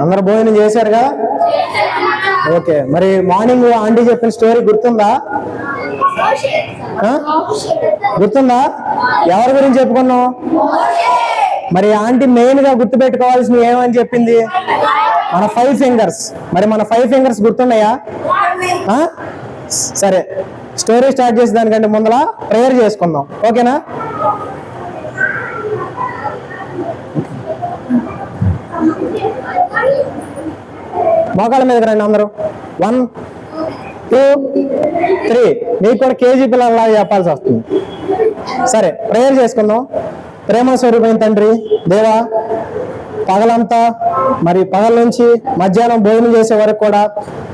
అందరు భోజనం చేశారుగా? ఓకే, మరి మార్నింగ్ ఆంటీ చెప్పిన స్టోరీ గుర్తుందా? గుర్తుందా? ఎవరి గురించి చెప్పుకున్నాం? మరి ఆంటీ మెయిన్ గా గుర్తు పెట్టుకోవాల్సింది ఏమని చెప్పింది? మన 5 ఫింగర్స్. మరి మన 5 ఫింగర్స్ గుర్తున్నాయా? సరే, స్టోరీ స్టార్ట్ చేసే దానికంటే ముందర ప్రేయర్ చేసుకుందాం, ఓకేనా? మోకాళ్ళ మీదకి రండి అందరూ. 1 2 3. మీకు కూడా కేజీ పిల్లల్లా చెప్పాల్సి వస్తుంది. సరే, ప్రేయర్ చేసుకుందాం. ప్రేమ స్వరూపమైన తండ్రి దేవా, పగలంతా మరి పగల నుంచి మధ్యాహ్నం భోజనం చేసే వరకు కూడా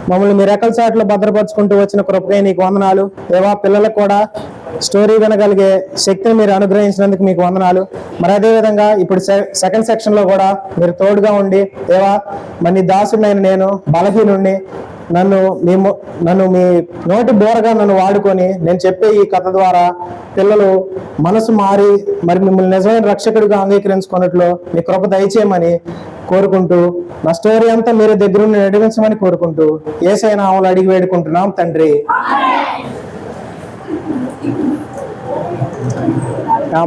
మమ్మల్ని మీరు రెక్కల చాట్లో భద్రపరుచుకుంటూ వచ్చిన కృపకే నీకు వందనాలు దేవా. పిల్లలకు కూడా స్టోరీ వినగలిగే శక్తిని మీరు అనుగ్రహించినందుకు మీకు వందనాలు. మరి అదేవిధంగా ఇప్పుడు సెకండ్ సెక్షన్ లో కూడా మీరు తోడుగా ఉండి దేవా, మరి నీ దాసుడైన నేను బలహీనుణ్ణి, నన్ను మీ నోటి బోరగా నన్ను వాడుకొని నేను చెప్పే ఈ కథ ద్వారా పిల్లలు మనసు మారి మరి మిమ్మల్ని నిజమైన రక్షకుడిగా అంగీకరించుకున్నట్లు మీ కృప దయచేయమని కోరుకుంటూ, నా స్టోరీ అంతా మీరు దగ్గరుండి నడిపించమని కోరుకుంటూ యేసయ్య నామములో అడిగి వేడుకుంటున్నాం తండ్రి.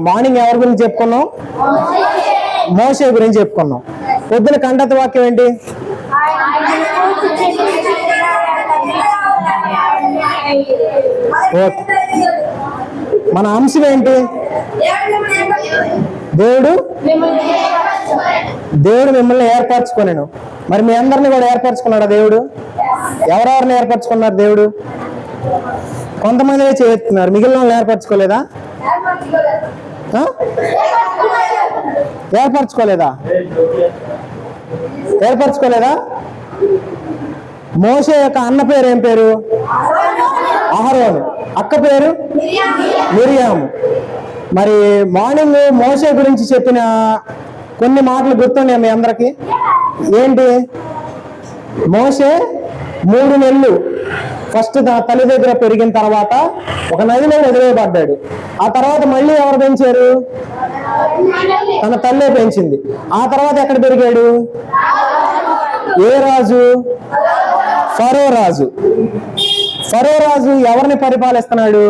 మార్నింగ్ ఎవరి గురించి చెప్పుకున్నాం? మోషే గురించి చెప్పుకున్నాం. పొద్దున కంటత వాక్యం ఏంటి? మన అంశం ఏంటి? దేవుడు మిమ్మల్ని ఏర్పరచుకోలేను. మరి మీ అందరిని కూడా ఏర్పరచుకున్నాడా దేవుడు? ఎవరెవరిని ఏర్పరచుకున్నారు దేవుడు? కొంతమంది చేస్తున్నారు, మిగిలిన వాళ్ళు ఏర్పరచుకోలేదా? ఏర్పరచుకోలేదా? మోషే యొక్క అన్న పేరు ఏం పేరు? అహరోను. అక్క పేరు మిరియాము. మరి మార్నింగ్ మోషే గురించి చెప్పిన కొన్ని మాటలు గుర్తున్నాయి మీ అందరికి. ఏంటి? మోషే 3 నెలలు ఫస్ట్ తల్లి దగ్గర పెరిగిన తర్వాత ఒక నదిలో వదిలేయబడ్డాడు. ఆ తర్వాత మళ్ళీ ఎవరు పెంచారు? తన తల్లే పెంచింది. ఆ తర్వాత ఎక్కడ పెరిగాడు? ఏ రాజు? ఫరో రాజు. ఫరో రాజు ఎవరిని పరిపాలిస్తున్నాడు?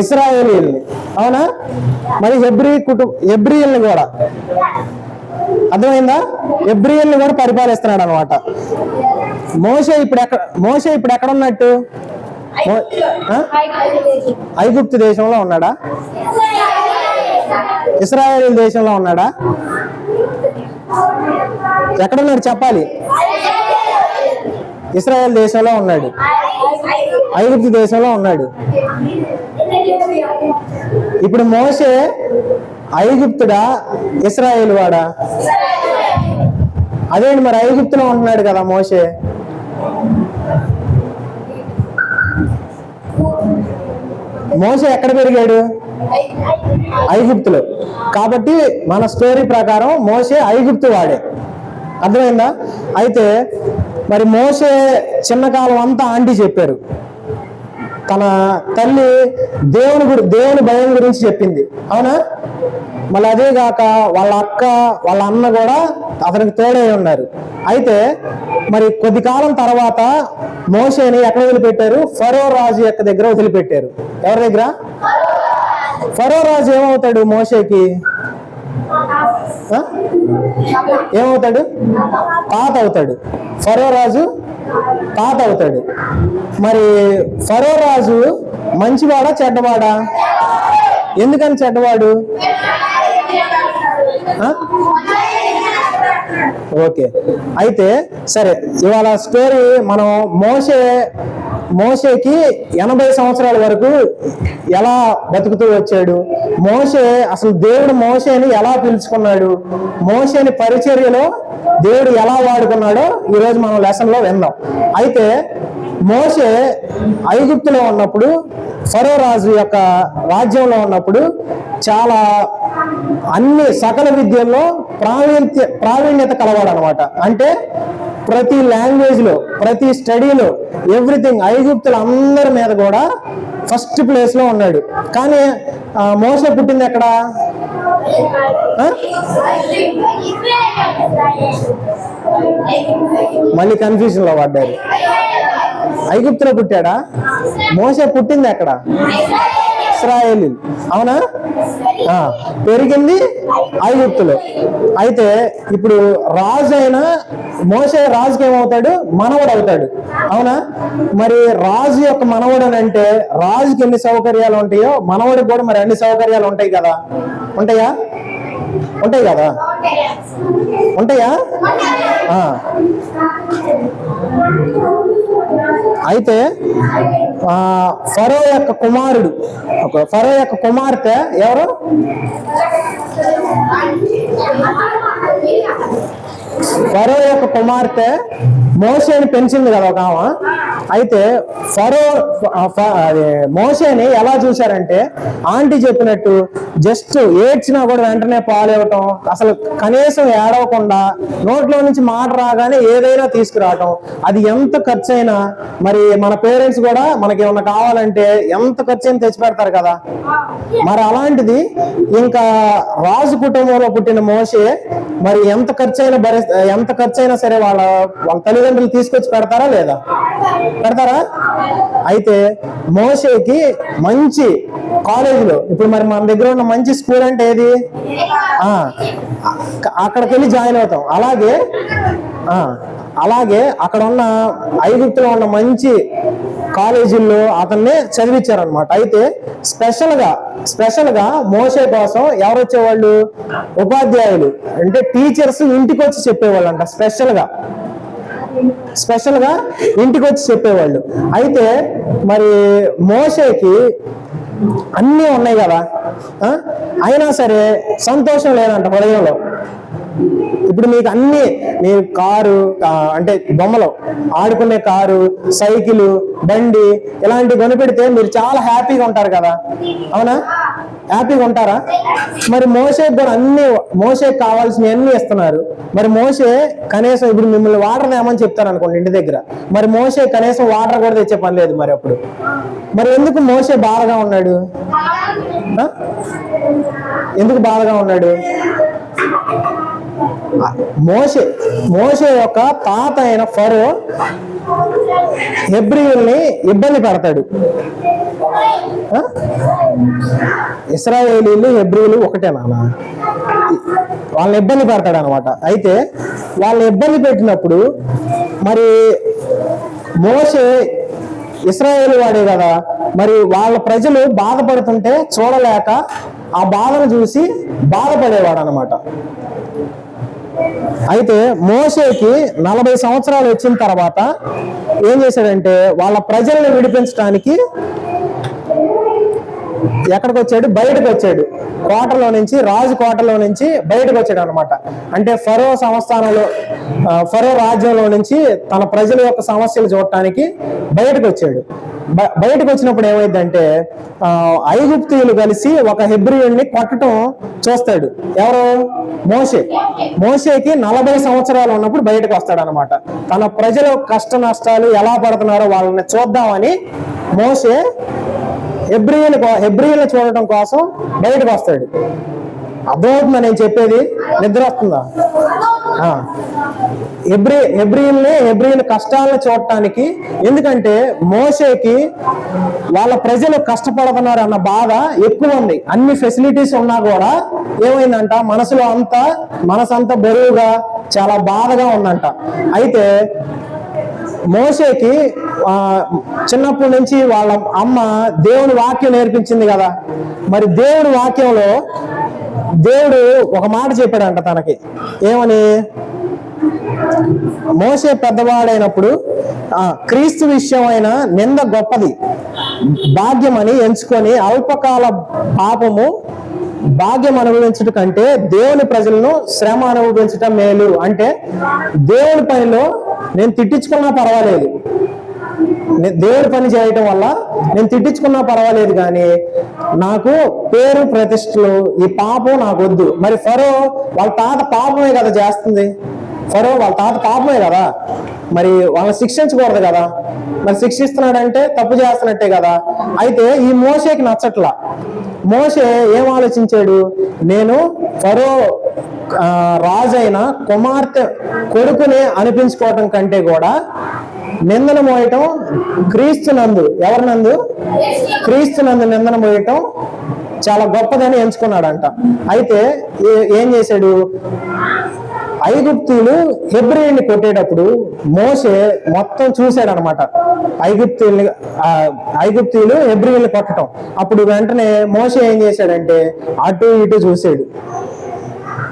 ఇశ్రాయేలీయుల్ని. అవునా? మరి హెబ్రీయుల్ని కూడా, అర్థమైందా? హెబ్రీయుల్ని కూడా పరిపాలిస్తున్నాడు అనమాట. మోషే ఇప్పుడు ఎక్కడ ఉన్నట్టు? ఐగుప్తు దేశంలో ఉన్నాడా? ఇశ్రాయేలు దేశంలో ఉన్నాడా? ఎక్కడున్నాడు చెప్పాలి? ఇశ్రాయేల్ దేశంలో ఉన్నాడు, ఐగుప్తు దేశంలో ఉన్నాడు. ఇప్పుడు మోషే ఐగుప్తుడా ఇశ్రాయేలు వాడా? అదేంటి మరి ఐగుప్తులో ఉంటున్నాడు కదా మోషే. మోషే ఎక్కడ పెరిగాడు? ఐగుప్తులో. కాబట్టి మన స్టోరీ ప్రకారం మోషే ఐగుప్తు వాడే. అర్థమైందా? అయితే మరి మోషే చిన్నకాలం అంతా ఆంటీ చెప్పారు. తన తల్లి దేవుని భయం గురించి చెప్పింది, అవునా? మళ్ళీ అదే కాక వాళ్ళ అక్క వాళ్ళ అన్న కూడా అతనికి తోడై ఉన్నారు. అయితే మరి కొద్ది కాలం తర్వాత మోషేని ఎక్కడ వదిలిపెట్టారు? ఫరో రాజు యొక్క దగ్గర వదిలిపెట్టారు. ఎవరి దగ్గర? ఫరో రాజు ఏమవుతాడు? మోషేకి ఏమవుతాడు? తాత అవుతాడు. ఫరో రాజు తాత అవుతాడు. మరి ఫరో రాజు మంచివాడా చెడ్డవాడా? ఎందుకని చెడ్డవాడు? ఓకే, అయితే సరే, ఇవాళ స్టోరీ మనం మోషేకి 80 సంవత్సరాల వరకు ఎలా బతుకుతూ వచ్చాడు, మోషే అసలు దేవుడు మోషేని ఎలా పిలుచుకున్నాడు, మోషేని పరిచర్యలో దేవుడు ఎలా వాడుకున్నాడో ఈరోజు మనం లెసన్ లో విందాం. అయితే మోషే ఐగుప్తులో ఉన్నప్పుడు, ఫరో రాజు యొక్క రాజ్యంలో ఉన్నప్పుడు చాలా సకల విద్యల్లో ప్రావీణ్యత కలవాడు అనమాట. అంటే ప్రతి లాంగ్వేజ్లో, ప్రతి స్టడీలో, ఎవ్రీథింగ్ ఐగుప్తుల అందరి మీద కూడా ఫస్ట్ ప్లేస్లో ఉన్నాడు. కానీ మోసే పుట్టింది ఎక్కడ? మళ్ళీ కన్ఫ్యూజన్లో పడ్డారు. ఐగుప్తులో పుట్టాడా? మోసే పుట్టింది ఎక్కడ? ఇశ్రాయేలు. అవునా? పెరిగింది ఐగుప్తులో. అయితే ఇప్పుడు రాజు అయినా మోసే రాజుకి ఏమవుతాడు? మనవడు అవుతాడు. అవునా? మరి రాజు యొక్క మనవడు అని అంటే రాజుకి ఎన్ని సౌకర్యాలు ఉంటాయో మనవడికి కూడా మరి అన్ని సౌకర్యాలు ఉంటాయి కదా? ఉంటాయా? ఉంటాయి కదా? ఉంటాయా? అయితే ఫరో యొక్క కుమారుడు, ఫరో యొక్క కుమార్తె ఎవరు? ఫరో యొక్క కుమార్తె మోషేని పెంచింది కదా ఒక ఆమె. అయితే ఫరో మోషేని ఎలా చూశారంటే ఆంటీ చెప్పినట్టు జస్ట్ ఏడ్చినా కూడా వెంటనే పాలు ఇవ్వటం, అసలు కనీసం ఏడవకుండా నోట్లో నుంచి మాట రాగానే ఏదైనా తీసుకురావటం. అది ఎంత ఖర్చు అయినా, మరి మన పేరెంట్స్ కూడా మనకి ఏమన్నా కావాలంటే ఎంత ఖర్చు అయినా తెచ్చి పెడతారు కదా. మరి అలాంటిది ఇంకా రాజు కుటుంబంలో పుట్టిన మోషే మరి ఎంత ఖర్చు అయినా సరే వాళ్ళ తల్లిదండ్రులు తీసుకొచ్చి పెడతారా లేదా? పెడతారా? అయితే మోషేకి మంచి కాలేజీలో, ఇప్పుడు మరి మన దగ్గర ఉన్న మంచి స్కూల్ అంటే ఏది? అక్కడికి వెళ్ళి జాయిన్ అవుతాం. అలాగే అక్కడ ఉన్న ఐగుప్తులో ఉన్న మంచి కాలేజీల్లో అతన్ని చదివించారనమాట. అయితే స్పెషల్గా మోషే కోసం ఎవరు వచ్చేవాళ్ళు? ఉపాధ్యాయులు, అంటే టీచర్స్ ఇంటికి వచ్చి చెప్పేవాళ్ళు అంట. స్పెషల్గా ఇంటికి వచ్చి చెప్పేవాళ్ళు. అయితే మరి మోషేకి అన్నీ ఉన్నాయి కదా, అయినా సరే సంతోషం లేదంట హృదయంలో. ఇప్పుడు మీకు అన్ని, మీరు కారు అంటే బొమ్మలు ఆడుకునే కారు, సైకిల్, బండి ఇలాంటివి కొనిపెడితే మీరు చాలా హ్యాపీగా ఉంటారు కదా. అవునా? హ్యాపీగా ఉంటారా? మరి మోషేకి కూడా మోషేకి కావాల్సినవి అన్ని ఇస్తున్నారు. మరి మోషే కనీసం ఇప్పుడు మిమ్మల్ని వాటర్ తేమని చెప్తారు అనుకోండి ఇంటి దగ్గర, మరి మోషే కనీసం వాటర్ కూడా తెచ్చే పని లేదు. మరి అప్పుడు మరి ఎందుకు మోషే బాధగా ఉన్నాడు? ఎందుకు బాధగా ఉన్నాడు? మోషే యొక్క తాత అయిన ఫరో హెబ్రీయుల్ని ఇబ్బంది పెడతాడు. ఇశ్రాయేలీలు హెబ్రీయులు ఒకటేనా? వాళ్ళని ఇబ్బంది పెడతాడు అనమాట. అయితే వాళ్ళని ఇబ్బంది పెట్టినప్పుడు మరి మోషే ఇశ్రాయేలు వాడే కదా, మరి వాళ్ళ ప్రజలు బాధపడుతుంటే చూడలేక ఆ బాధను చూసి బాధపడేవాడు అనమాట. అయితే మోషేకి 40 సంవత్సరాలు వచ్చిన తర్వాత ఏం చేశాడంటే వాళ్ళ ప్రజల్ని విడిపించడానికి ఎక్కడికి వచ్చాడు? బయటకు వచ్చాడు. కోటలో నుంచి, రాజు కోటలో నుంచి బయటకు వచ్చాడు అనమాట. అంటే ఫరో సంస్థానంలో, ఫరో రాజ్యంలో నుంచి తన ప్రజల యొక్క సమస్యలు చూడటానికి బయటకు వచ్చాడు. బయటకు వచ్చినప్పుడు ఏమైందంటే ఐగుప్తీయులు కలిసి ఒక హెబ్రీయుడిని కొట్టడం చూస్తాడు. ఎవరు? మోషేకి 40 సంవత్సరాలు ఉన్నప్పుడు బయటకు వస్తాడు అనమాట. తన ప్రజల కష్ట నష్టాలు ఎలా పడుతున్నారో వాళ్ళని చూద్దామని మోషే హెబ్రీయులు చూడటం కోసం బయటకు వస్తాడు. అర్థమవుతుందా నేను చెప్పేది? నిద్ర వస్తుందా? హెబ్రీయుల కష్టాలను చూడటానికి. ఎందుకంటే మోషేకి వాళ్ళ ప్రజలు కష్టపడుతున్నారు అన్న బాధ ఎక్కువ ఉంది. అన్ని ఫెసిలిటీస్ ఉన్నా కూడా ఏమైందంట, మనసంతా బరువుగా చాలా బాధగా ఉందంట. అయితే మోషేకి చిన్నప్పటి నుంచి వాళ్ళ అమ్మ దేవుని వాక్యం నేర్పించింది కదా. మరి దేవుని వాక్యంలో దేవుడు ఒక మాట చెప్పాడంట తనకి. ఏమని? మోషే పెద్దవాడైనప్పుడు క్రీస్తు విషయమైన నింద గొప్పది, భాగ్యమని ఎంచుకొని అల్పకాల పాపము భాగ్యం అనుభవించడం కంటే దేవుని ప్రజలను శ్రమ అనుభవించడం మేలు. అంటే దేవుని పనిలో నేను తిట్టించుకున్నా పర్వాలేదు, దేవుడి పని చేయటం వల్ల నేను తిట్టించుకున్నా పర్వాలేదు, కానీ నాకు పేరు ప్రతిష్టలు, ఈ పాపం నాకు వద్దు. మరి ఫరో వాళ్ళ తాత పాపమే కదా చేస్తుంది. ఫరో వాళ్ళ తాత పాపమే కదా, మరి వాళ్ళని శిక్షించకూడదు కదా, మరి శిక్షిస్తున్నాడంటే తప్పు చేస్తున్నట్టే కదా. అయితే ఈ మోషేకి నచ్చట్లా. మోషే ఏం ఆలోచించాడు, నేను ఫరో రాజైన కుమార్తె కొడుకునే అనిపించుకోవటం కంటే కూడా నిందన మోయటం క్రీస్తునందు, ఎవరినందు? క్రీస్తునందు నిందన మోయటం చాలా గొప్పదని ఎంచుకున్నాడంట. అయితే ఏం చేశాడు, ఐగుప్తీయులు హెబ్రీయుల్ని కొట్టేటప్పుడు మోషే మొత్తం చూశాడు అనమాట. ఐగుప్తీయులు హెబ్రీయుల్ని కొట్టడం. అప్పుడు వెంటనే మోషే ఏం చేశాడంటే అటు ఇటు చూశాడు.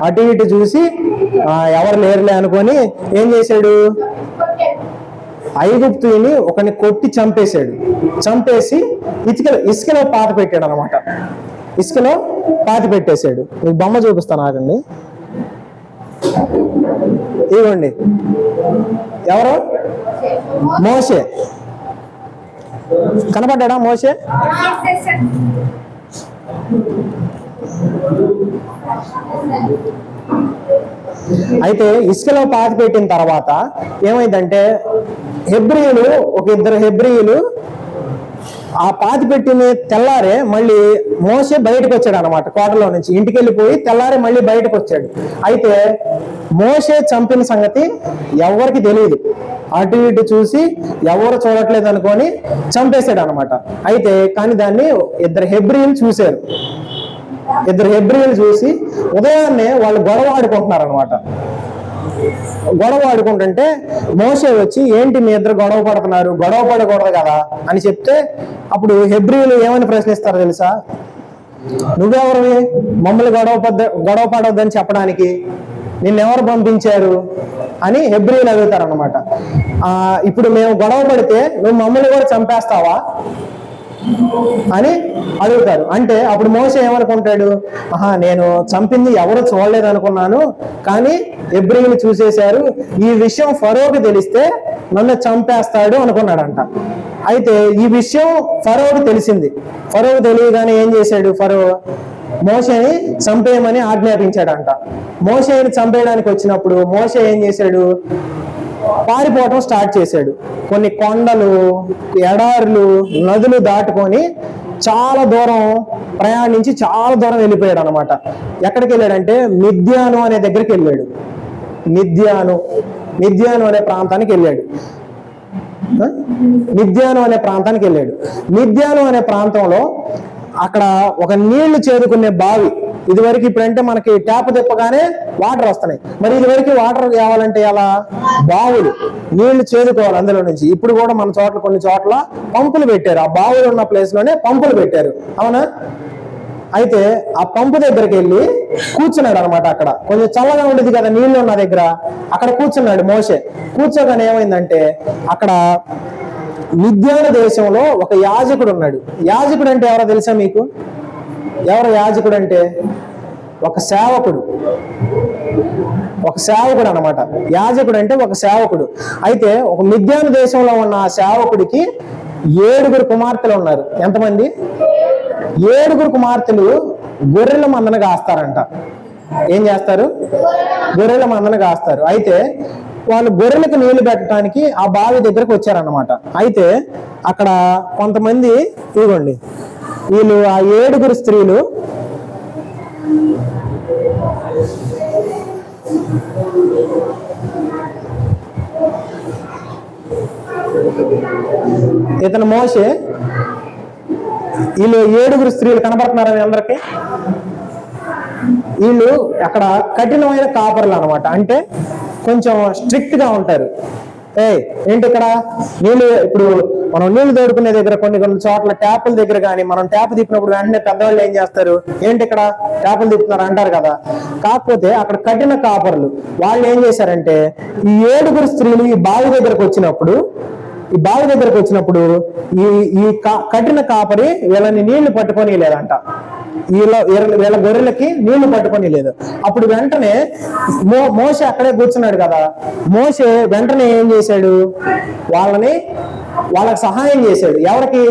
అటు ఇటు చూసి ఎవరు లేరులే అనుకొని ఏం చేశాడు, ఐగుప్తుని ఒకని కొట్టి చంపేశాడు. చంపేసి ఇసుకలో పాతి పెట్టాడు అనమాట. ఇసుకలో పాతి పెట్టేశాడు. మీకు బొమ్మ చూపిస్తాను ఆగండి. ఇవ్వండి, ఎవరు? మోషే. కనపడ్డా మోషే? అయితే ఇసుకలో పాతి పెట్టిన తర్వాత ఏమైందంటే హెబ్రీయులు, ఒక ఇద్దరు హెబ్రీయులు ఆ పాతి పెట్టిన తెల్లారే మళ్ళీ మోషే బయటకు వచ్చాడు అనమాట. కోటలో నుంచి ఇంటికి వెళ్ళిపోయి తెల్లారే మళ్ళీ బయటకు వచ్చాడు. అయితే మోషే చంపిన సంగతి ఎవరికి తెలియదు. అటు ఇటు చూసి ఎవరు చూడట్లేదు అనుకొని చంపేశాడు అనమాట. అయితే కానీ దాన్ని ఇద్దరు హెబ్రీయులు చూశారు. ఇద్దరు హెబ్రీయులు చూసి ఉదయాన్నే వాళ్ళు గొడవ ఆడుకుంటున్నారు అనమాట. గొడవ ఆడుకుంటుంటే మోషే వచ్చి, ఏంటి మీ ఇద్దరు గొడవ పడుతున్నారు, గొడవ పడకూడదు కదా అని చెప్తే అప్పుడు హెబ్రీయులు ఏమని ప్రశ్నిస్తారో తెలుసా, నువ్వెవరివి మమ్మల్ని గొడవ పడొద్దని చెప్పడానికి, నిన్నెవరు పంపించారు అని హెబ్రీయులు అడుగుతారు అనమాట. ఇప్పుడు మేము గొడవ పడితే నువ్వు మమ్మల్ని కూడా చంపేస్తావా అని అడుగుతారు. అంటే అప్పుడు మోషే ఏమనుకుంటాడు, నేను చంపింది ఎవరు చూడలేదు అనుకున్నాను, కానీ హెబ్రీయులు చూసేశారు, ఈ విషయం ఫరోకి తెలిస్తే నన్ను చంపేస్తాడు అనుకున్నాడంట. అయితే ఈ విషయం ఫరోకి తెలిసింది. ఫరోకి తెలియగానే ఏం చేశాడు, ఫరో మోషేని చంపేయమని ఆజ్ఞాపించాడంట. మోషేని చంపేయడానికి వచ్చినప్పుడు మోషే ఏం చేశాడు, పారిపోవటం స్టార్ట్ చేశాడు. కొన్ని కొండలు, ఎడారులు, నదులు దాటుకొని చాలా దూరం ప్రయాణించి చాలా దూరం వెళ్ళిపోయాడు అనమాట. ఎక్కడికి వెళ్ళాడంటే మిద్యాను అనే దగ్గరికి వెళ్ళాడు. మిద్యాను అనే ప్రాంతానికి వెళ్ళాడు. మిద్యాను అనే ప్రాంతంలో అక్కడ ఒక నీళ్లు చేదుకునే బావి. ఇదివరకు ఇప్పుడంటే మనకి ట్యాప్ తిప్పగానే వాటర్ వస్తున్నాయి, మరి ఇదివరకు వాటర్ కావాలంటే ఎలా, బావులు, నీళ్లు చేదుకోవాలి అందులో నుంచి. ఇప్పుడు కూడా మన చోట్ల కొన్ని చోట్ల పంపులు పెట్టారు. ఆ బావులు ఉన్న ప్లేస్ లోనే పంపులు పెట్టారు, అవునా? అయితే ఆ పంపు దగ్గరికి వెళ్ళి కూర్చున్నాడు అనమాట. అక్కడ కొంచెం చల్లగా ఉండేది కదా నీళ్లు ఉన్న దగ్గర, అక్కడ కూర్చున్నాడు మోషే. కూర్చోగానే ఏమైందంటే అక్కడ మిద్యాను దేశంలో ఒక యాజకుడు ఉన్నాడు. యాజకుడు అంటే ఎవరో తెలుసా మీకు? ఎవరు యాజకుడు అంటే? ఒక సేవకుడు అనమాట. యాజకుడు అంటే ఒక సేవకుడు. అయితే ఒక మిద్యాను దేశంలో ఉన్న ఆ సేవకుడికి 7 కుమార్తెలు ఉన్నారు. ఎంతమంది? 7 కుమార్తెలు గొర్రెల మందను కాస్తారంట. ఏం చేస్తారు? గొర్రెల మందను కాస్తారు. అయితే వాళ్ళు గొర్రెలకు నీళ్లు పెట్టడానికి ఆ బావి దగ్గరకు వచ్చారన్నమాట. అయితే అక్కడ కొంతమంది, ఇదిగోండి, వీళ్ళు ఆ 7 స్త్రీలు ఇతను మోషే, వీళ్ళు 7 స్త్రీలు కనబడుతున్నారని అందరికి. వీళ్ళు అక్కడ కఠినమైన కాపరులు అనమాట. అంటే కొంచెం స్ట్రిక్ట్ గా ఉంటారు. ఏంటి ఇక్కడ నీళ్ళు, ఇప్పుడు మనం నీళ్లు తోడుకునే దగ్గర కొన్ని చోట్ల ట్యాపుల దగ్గర కానీ మనం ట్యాప్ తిప్పినప్పుడు వెంటనే పెద్దవాళ్ళు ఏం చేస్తారు, ఏంటి ఇక్కడ ట్యాపులు తిప్పుతున్నారు అంటారు కదా. కాకపోతే అక్కడ కఠిన కాపరులు వాళ్ళు ఏం చేశారంటే ఈ 7 స్త్రీలు ఈ బావి దగ్గరకు వచ్చినప్పుడు ఈ కఠిన కాపరి వీళ్ళని నీళ్లు పట్టుకొని లేదంట. వీళ్ళ గొర్రెలకి నీళ్లు పట్టుకొని లేదు. అప్పుడు వెంటనే మోషే అక్కడే కూర్చున్నాడు కదా, మోషే వెంటనే ఏం చేశాడు, వాళ్ళకి సహాయం చేశాడు. ఎవరికి?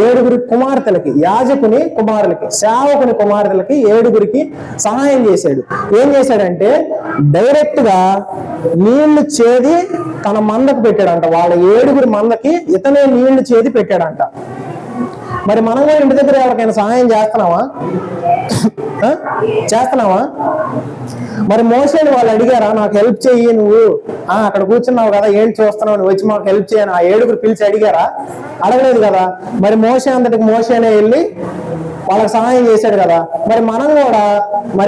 7 కుమార్తెలకి, యాజకుని కుమారులకి, సేవకుని కుమార్తెలకి 7 సహాయం చేశాడు. ఏం చేశాడంటే డైరెక్ట్ గా నీళ్లు చేది తన మందకు పెట్టాడంట. వాళ్ళ 7 మందకి ఇతనే నీళ్లు చేది పెట్టాడంట. మరి మనం కూడా ఇంటి దగ్గర ఎవరికైనా సహాయం చేస్తున్నావా? మరి మోసేని వాళ్ళు అడిగారా, నాకు హెల్ప్ చెయ్యి, నువ్వు అక్కడ కూర్చున్నావు కదా, ఏంటి చూస్తున్నావు, నువ్వు వచ్చి మాకు హెల్ప్ చేయని ఆ 7 పిలిచి అడిగారా? అడగలేదు కదా. మరి మోసే అంతటికి మోసేనే వెళ్ళి వాళ్ళకి సహాయం చేశాడు కదా. మరి మనం కూడా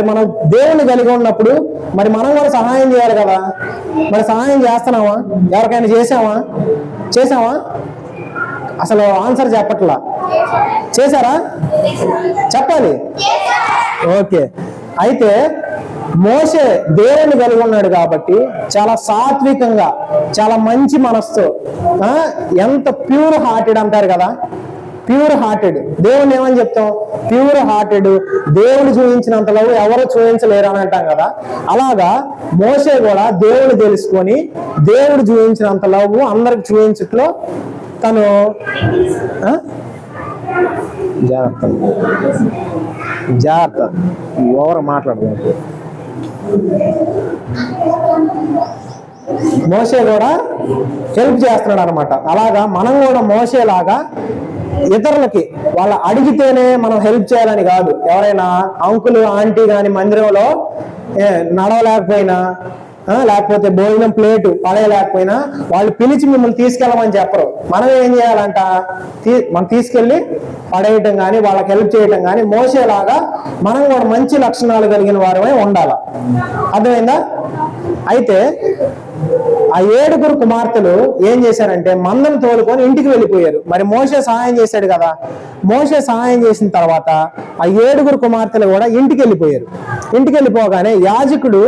మనం దేవుని కలిగి ఉన్నప్పుడు మరి మనం కూడా సహాయం చేయాలి కదా. మరి సహాయం చేస్తున్నావా? ఎవరికైనా చేసావా? అసలు ఆన్సర్ చెప్పట్లా. చేశారా? చెప్పాలి. ఓకే. అయితే మోషే దేవుని కలిగి ఉన్నాడు కాబట్టి చాలా సాత్వికంగా, చాలా మంచి మనస్సు, ఎంత ప్యూర్ హార్టెడ్ అంటారు కదా, ప్యూర్ హార్టెడ్. దేవుని ఏమని చెప్తాం? Pure hearted. దేవుడు చూపించినంత లవ్ ఎవరు చూపించలేరు అని అంటాం కదా. అలాగా మోషే కూడా దేవుడు తెలుసుకొని దేవుడు చూపించినంత లవ్ అందరికి చూపించట్లో తను జాగ్రత్త ఎవరు మాట్లాడలేదు. మోషే కూడా హెల్ప్ చేస్తున్నాడు అనమాట. అలాగా మనం కూడా మోషేలాగా ఇతరులకి వాళ్ళు అడిగితేనే మనం హెల్ప్ చేయాలని కాదు. ఎవరైనా అంకుల్ ఆంటీ కానీ మందిరంలో నడవలేకపోయినా, లేకపోతే భోజనం ప్లేటు పడేయలేకపోయినా వాళ్ళు పిలిచి మిమ్మల్ని తీసుకెళ్ళమని చెప్పరు. మనం ఏం చేయాలంట, మనం తీసుకెళ్ళి పడేయటం కానీ వాళ్ళకి హెల్ప్ చేయటం కానీ మోసేలాగా మనం కూడా మంచి లక్షణాలు కలిగిన వారమే ఉండాలి. అర్థమైందా? అయితే ఆ 7 కుమార్తెలు ఏం చేశారంటే మందను తోలుకొని ఇంటికి వెళ్ళిపోయారు. మరి మోషే సహాయం చేశాడు కదా. మోషే సహాయం చేసిన తర్వాత ఆ 7 కుమార్తెలు కూడా ఇంటికి వెళ్ళిపోయారు. ఇంటికి వెళ్ళిపోగానే యాజకుడు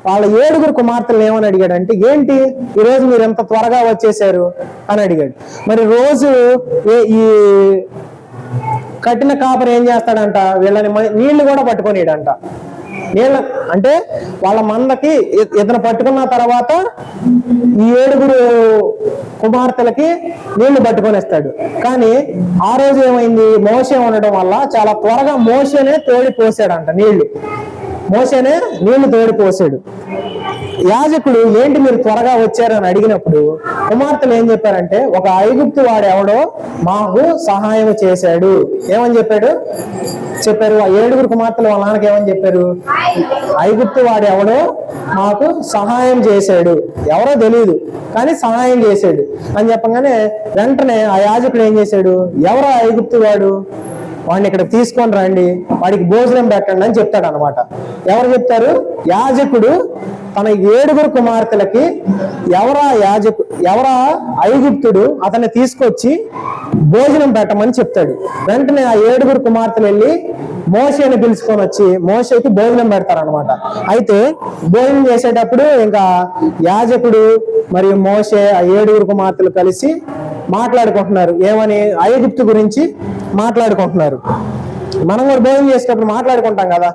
వాళ్ళ 7 కుమార్తెలు ఏమని అడిగాడంటే, ఏంటి ఈరోజు మీరు ఎంత త్వరగా వచ్చేసారు అని అడిగాడు. మరి రోజు ఈ కట్టిన కాపరి ఏం చేస్తాడంట, వీళ్ళని నీళ్లు కూడా పట్టుకొనిడంట. నీళ్ళ అంటే వాళ్ళ మందకి ఇతను పట్టుకున్న తర్వాత ఈ 7 కుమార్తెలకి నీళ్లు పట్టుకొనిస్తాడు. కానీ ఆ రోజు ఏమైంది, మోషే ఉండడం వల్ల చాలా త్వరగా మోషేనే తోడి పోసాడంట నీళ్లు. మోషేనే నీళ్లు తోడి పోసాడు. యాజకుడు ఏంటి మీరు త్వరగా వచ్చారని అడిగినప్పుడు కుమార్తెలు ఏం చెప్పారంటే, ఒక ఐగుప్తు వాడు ఎవడో మాకు సహాయం చేశాడు. ఏమని చెప్పారు? ఆ 7 కుమార్తెలు వాళ్ళ నాన్నకి ఏమని చెప్పారు? ఐగుప్తు వాడు ఎవడో మాకు సహాయం చేశాడు, ఎవరో తెలియదు కానీ సహాయం చేశాడు అని చెప్పగానే వెంటనే ఆ యాజకుడు ఏం చేశాడు, ఎవరో ఐగుప్తు వాడు, వాడిని ఇక్కడ తీసుకొని రండి, వాడికి భోజనం పెట్టండి అని చెప్తాడు అనమాట. ఎవరు చెప్తారు? యాజకుడు తన 7 కుమార్తెలకి ఎవరా ఐగుప్తుడు అతన్ని తీసుకొచ్చి భోజనం పెట్టమని చెప్తాడు. వెంటనే ఆ 7 కుమార్తెలు వెళ్ళి మోషేని పిలుచుకొని వచ్చి మోషేకి భోజనం పెడతారనమాట. అయితే భోజనం చేసేటప్పుడు ఇంకా యాజకుడు మరియు మోషే ఆ 7 కుమార్తెలు కలిసి మాట్లాడుకుంటున్నారు. ఏమని? ఐగుప్తు గురించి మాట్లాడుకుంటున్నారు. మనం కూడా భోజనం చేసేటప్పుడు మాట్లాడుకుంటాం కదా,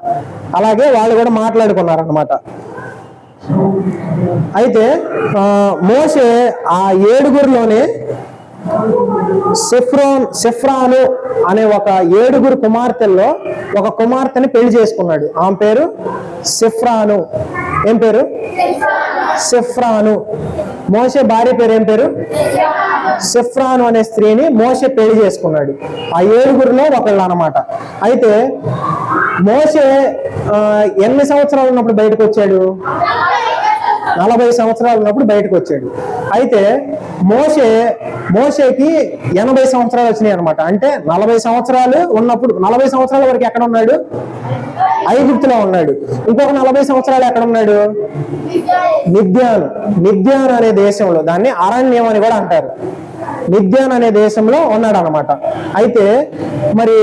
అలాగే వాళ్ళు కూడా మాట్లాడుకున్నారు అన్నమాట. అయితే మోషే ఆ 7 సెఫ్రాను అనే ఒక 7 కుమార్తెల్లో ఒక కుమార్తెని పెళ్లి చేసుకున్నాడు. ఆమె పేరు సెఫ్రాను. ఏం పేరు? సెఫ్రాను. మోషే భార్య పేరు ఏం పేరు? సెఫ్రాను అనే స్త్రీని మోషే పెళ్లి చేసుకున్నాడు. ఆ 7 ఒకళ్ళు అన్నమాట. అయితే మోషే ఎన్ని సంవత్సరాలు ఉన్నప్పుడు బయటకు వచ్చాడు? 40 సంవత్సరాలు ఉన్నప్పుడు బయటకు వచ్చాడు. అయితే మోషేకి 80 సంవత్సరాలు వచ్చినాయి అనమాట. అంటే 40 సంవత్సరాలు ఉన్నప్పుడు, 40 సంవత్సరాల వరకు ఎక్కడ ఉన్నాడు? ఐగుప్తులో ఉన్నాడు. ఇంకొక 40 సంవత్సరాలు ఎక్కడ ఉన్నాడు? మిద్యాను అనే దేశంలో, దాన్ని అరణ్యం అని కూడా అంటారు. మిద్యాన్ అనే దేశంలో ఉన్నాడు అనమాట. అయితే మరి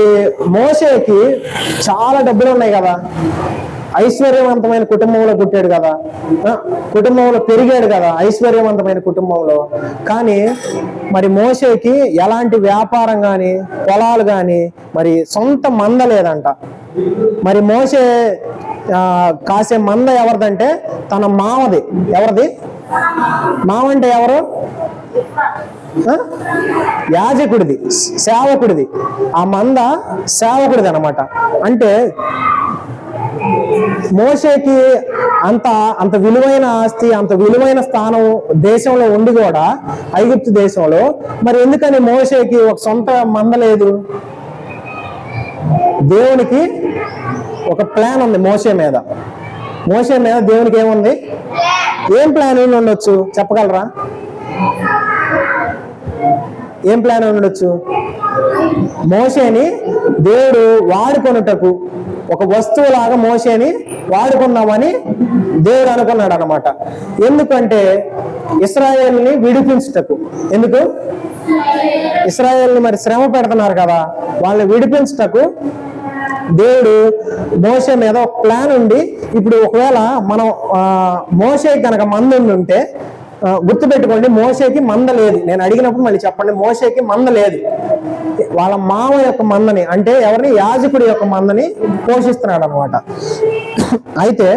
మోషేకి చాలా డబ్బులు ఉన్నాయి కదా, ఐశ్వర్యవంతమైన కుటుంబంలో పుట్టాడు కదా, కుటుంబంలో పెరిగాడు కదా, ఐశ్వర్యవంతమైన కుటుంబంలో. కానీ మరి మోషేకి ఎలాంటి వ్యాపారం కానీ పొలాలు కానీ మరి సొంత మంద లేదంట. మరి మోషే కాసే మంద ఎవరిదంటే తన మామది. ఎవరిది? మామ అంటే ఎవరు? యాజకుడిది, సేవకుడిది. ఆ మంద సేవకుడిది అనమాట. అంటే మోషేకి అంత విలువైన ఆస్తి, అంత విలువైన స్థానం దేశంలో ఉండి కూడా, ఐగుప్తు దేశంలో, మరి ఎందుకని మోషేకి ఒక సొంత మంద లేదు? దేవునికి ఒక ప్లాన్ ఉంది మోషే మీద. మోషే మీద దేవునికి ఏముంది? ఏం ప్లాన్ ఉండొచ్చు చెప్పగలరా? ఏం ప్లాన్ ఉండొచ్చు? మోషేని దేవుడు వాడుకొనుటకు, ఒక వస్తువులాగా మోషేని వాడుకున్నామని దేవుడు అనుకున్నాడు అనమాట. ఎందుకంటే ఇశ్రాయేలుని విడిపించుటకు. ఎందుకు? ఇశ్రాయేలుని మరి శ్రమ పెడుతున్నారు కదా, వాళ్ళని విడిపించుటకు దేవుడు మోషే మీద ఒక ప్లాన్ ఉండి, ఇప్పుడు ఒకవేళ మనం మోషే కనుక మంద ఉంటే గుర్తుపెట్టుకోండి, మోషేకి మంద లేదు. నేను అడిగినప్పుడు మళ్ళీ చెప్పండి, మోషేకి మంద లేదు. వాళ్ళ మామ యొక్క మందని, అంటే ఎవరిని? యాజకుడి యొక్క మందని పోషిస్తున్నాడు అనమాట. అయితే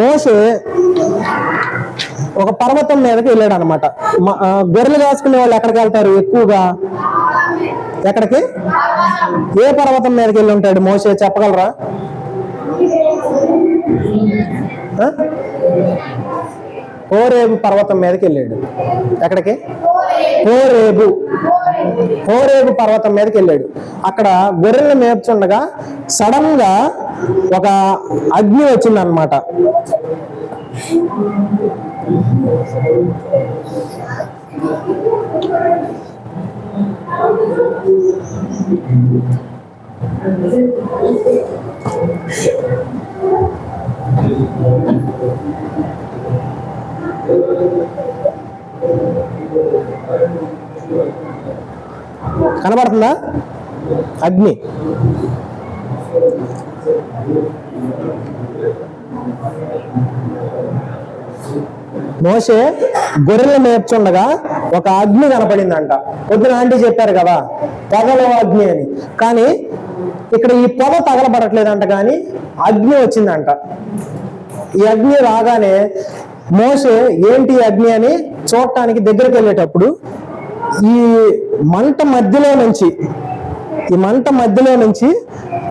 మోషే ఒక పర్వతం మీదకి వెళ్ళాడు అనమాట. గొర్రెలు కాసుకునే వాళ్ళు ఎక్కడికి వెళ్తారు ఎక్కువగా? ఎక్కడికి? ఏ పర్వతం మీదకి వెళ్ళి ఉంటాడు మోషే చెప్పగలరా? హోరేబు పర్వతం మీదకి వెళ్ళాడు. ఎక్కడికి? హోరేబు పర్వతం మీదకి వెళ్ళాడు. అక్కడ గొర్రెలు మేపుచుండగా సడన్ గా ఒక అగ్ని వచ్చిందనమాట. కనబడుతుందా? అగ్ని. మోషే గొర్రెలు మేపుచుండగా ఒక అగ్ని కనపడిందంట. పొద్దున ఆంటీ చెప్పారు కదా పొగలో అగ్ని అని. కానీ ఇక్కడ ఈ పొగ తగలబడట్లేదంట, కానీ అగ్ని వచ్చిందంట. ఈ అగ్ని రాగానే మోషే ఏంటి అగ్ని అని చూడటానికి దగ్గరికి వెళ్ళేటప్పుడు ఈ మంట మధ్యలో నుంచి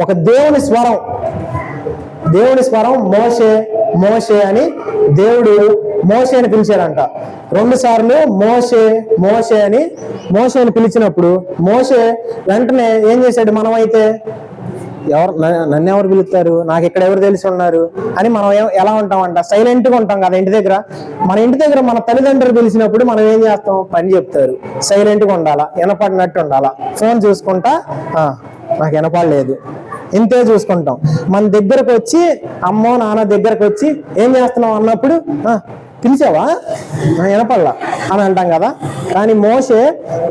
ఒక దేవుని స్వరం మోషే మోషే అని దేవుడు మోషే అని పిలిచారంట. 2 సార్లు మోషే మోషే అని మోషేని పిలిచినప్పుడు మోషే వెంటనే ఏం చేశాడు? మనమైతే నన్ను ఎవరు పిలుస్తారు, నాకు ఇక్కడ ఎవరు తెలిసి ఉన్నారు అని మనం ఎలా ఉంటామంట? సైలెంట్గా ఉంటాం కదా ఇంటి దగ్గర. మన ఇంటి దగ్గర మన తల్లిదండ్రులు పిలిచినప్పుడు మనం ఏం చేస్తాం? పని చెప్తారు, సైలెంట్గా ఉండాలా, వినపడినట్టు ఉండాలా. ఫోన్ చూసుకుంటా నాకు వినపడలేదు ఇంతే చూసుకుంటాం. మన దగ్గరకు వచ్చి అమ్మో నాన్న దగ్గరకు వచ్చి ఏం చేస్తున్నావు అన్నప్పుడు పిలిచావా, వినపడలా అని అంటాం కదా. కానీ మోషే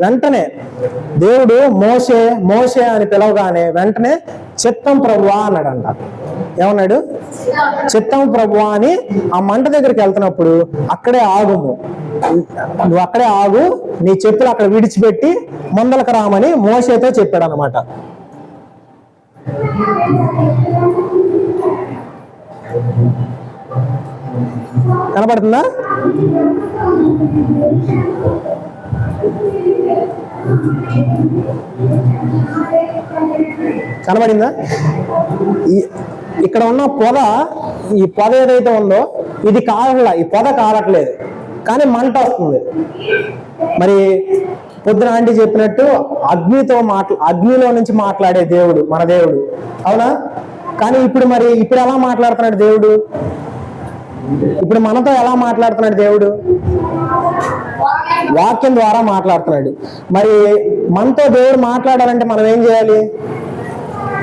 వెంటనే దేవుడు మోషే మోషే అని పిలవగానే వెంటనే చిత్తం ప్రభువా అన్నాడంట. ఏమన్నాడు? చిత్తం ప్రభువా అని. ఆ మంట దగ్గరికి వెళ్తున్నప్పుడు అక్కడే ఆగుము, నువ్వు అక్కడే ఆగు, నీ చెప్పులు అక్కడ విడిచిపెట్టి ముందలకు రామని మోషేతో చెప్పాడు అనమాట. కనపడుతుందా? కనబడిందా? ఇక్కడ ఉన్న పొద, ఈ పొద ఏదైతే ఉందో ఇది కారట్లా, ఈ పొద కారట్లేదు, కానీ మంట వస్తుంది. మరి పొద్దున ఆంటీ చెప్పినట్టు అగ్నిలో నుంచి మాట్లాడే దేవుడు మన దేవుడు, అవునా? కానీ ఇప్పుడు ఎలా మాట్లాడుతున్నాడు దేవుడు? ఇప్పుడు మనతో ఎలా మాట్లాడుతున్నాడు దేవుడు? వాక్యం ద్వారా మాట్లాడుతున్నాడు. మరి మనతో దేవుడు మాట్లాడాలంటే మనం ఏం చేయాలి?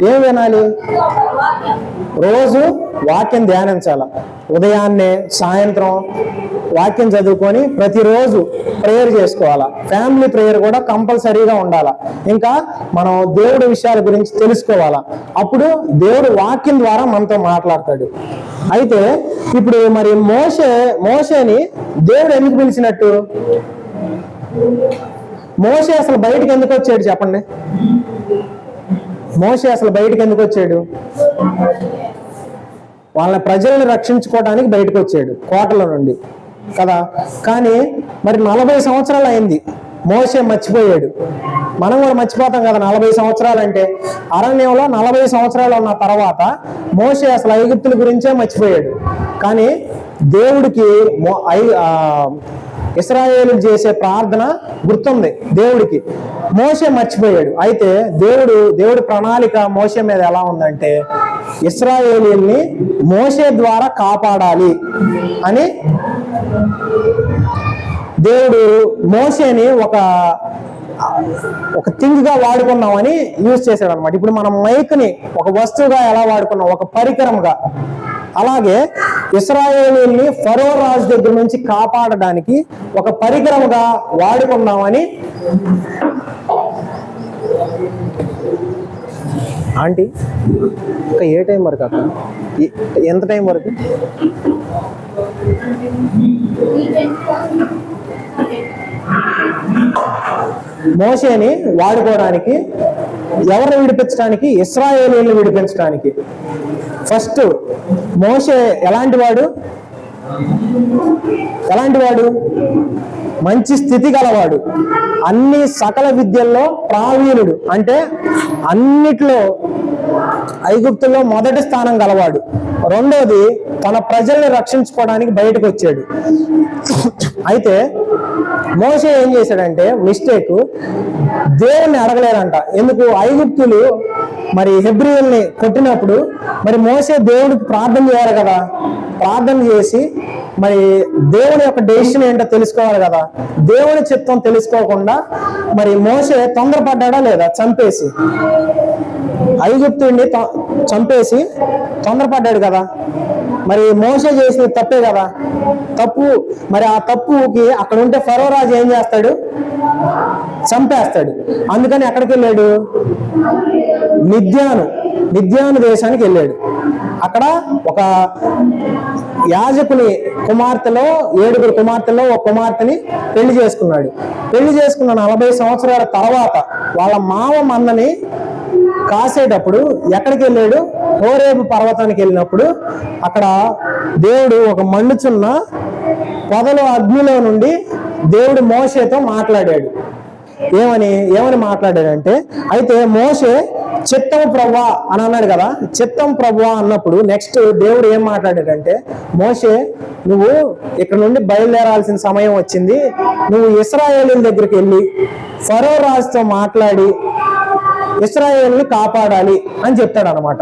ఏం వినాలి? రోజు వాక్యం ధ్యానించాల. ఉదయాన్నే సాయంత్రం వాక్యం చదువుకొని ప్రతిరోజు ప్రేయర్ చేసుకోవాలా. ఫ్యామిలీ ప్రేయర్ కూడా కంపల్సరీగా ఉండాలా. ఇంకా మనం దేవుడి విషయాల గురించి తెలుసుకోవాలా. అప్పుడు దేవుడు వాక్యం ద్వారా మనతో మాట్లాడతాడు. అయితే ఇప్పుడు మరి మోషేని దేవుడు ఎందుకు పిలిచినట్టు? మోషే అసలు బయటికి ఎందుకు వచ్చాడు చెప్పండి? మోషే అసలు బయటికి ఎందుకు వచ్చాడు? వాళ్ళ ప్రజల్ని రక్షించుకోవడానికి బయటకు వచ్చాడు కోటలో నుండి కదా. కానీ మరి 40 సంవత్సరాలు అయింది, మోషే మర్చిపోయాడు. మనం కూడా మర్చిపోతాం కదా 40 సంవత్సరాలు అంటే. అరణ్యంలో 40 సంవత్సరాలు ఉన్న తర్వాత మోషే అసలు ఐగుప్తుల గురించే మర్చిపోయాడు. కానీ దేవుడికి ఇశ్రాయేలు చేసే ప్రార్థన గుర్తుంది దేవుడికి. మోషే మర్చిపోయాడు. అయితే దేవుడి ప్రణాళిక మోషే మీద ఎలా ఉందంటే, ఇశ్రాయేలీల్ని మోషే ద్వారా కాపాడాలి అని దేవుడు మోషేని ఒక థింగ్ గా వాడుకున్నామని యూజ్ చేశాడు అనమాట. ఇప్పుడు మనం మైక్ని ఒక వస్తువుగా ఎలా వాడుకున్నాం, ఒక పరికరంగా, అలాగే ఇశ్రాయేలీల్ని ఫరో రాజు దగ్గర నుంచి కాపాడడానికి ఒక పరికరంగా వాడుకున్నామని. ఆంటీ ఇంకా ఏ టైం వరకు అక్క? ఎంత టైం వరకు? మోషేని వాడుకోవడానికి, ఎవరిని విడిపించడానికి? ఇశ్రాయేలీల్ని విడిపించడానికి. ఫస్ట్ మోషే ఎలాంటి వాడు? మంచి స్థితి గలవాడు, అన్ని సకల విద్యల్లో ప్రావీణుడు, అంటే అన్నిట్లో ఐగుప్తుల్లో మొదటి స్థానం గలవాడు. రెండోది, తన ప్రజల్ని రక్షించుకోవడానికి బయటకు వచ్చాడు. అయితే మోషే ఏం చేశాడంటే మిస్టేక్, దేవుణ్ణి అడగలేదంట. ఎందుకు? ఐగుప్తులు మరి హెబ్రీయుల్ని కొట్టినప్పుడు మరి మోషే దేవుడికి ప్రార్థన చేయాలి కదా. ప్రార్థన చేసి మరి దేవుని యొక్క డెసిషన్ ఏంటో తెలుసుకోవాలి కదా. దేవుని చిత్తం తెలుసుకోకుండా మరి మోషే తొందరపడ్డా లేదా? చంపేసి ఐగుప్తుడిని చంపేసి తొందరపడ్డాడు కదా. మరి మోషే చేసిన తప్పే కదా. తప్పు. మరి ఆ తప్పుకి అక్కడ ఉంటే ఫరో రాజు ఏం చేస్తాడు? చంపేస్తాడు. అందుకని ఎక్కడికి వెళ్ళాడు? మిద్యాను దేశానికి వెళ్ళాడు. అక్కడ ఒక యాజకుని కుమార్తెలో 7 కుమార్తెల్లో ఒక కుమార్తెని పెళ్లి చేసుకున్నాడు. పెళ్లి చేసుకున్న 40 సంవత్సరాల తర్వాత వాళ్ళ మామ మందని కాసేటప్పుడు ఎక్కడికి వెళ్ళాడు? హోరేబు పర్వతానికి వెళ్ళినప్పుడు అక్కడ దేవుడు ఒక మండుచున్న పొదలు అగ్నిలో నుండి దేవుడు మోషేతో మాట్లాడాడు. ఏమని మాట్లాడాడంటే, అయితే మోషే చిత్తం ప్రభువా అని అన్నాడు కదా. చిత్తం ప్రభువా అన్నప్పుడు నెక్స్ట్ దేవుడు ఏం మాట్లాడాడంటే, మోషే నువ్వు ఇక్కడ నుండి బయలుదేరాల్సిన సమయం వచ్చింది, నువ్వు ఇశ్రాయేలీల దగ్గరికి వెళ్ళి ఫరో రాజుతో మాట్లాడి ఇశ్రాయేలుని కాపాడాలి అని చెప్తాడు అనమాట.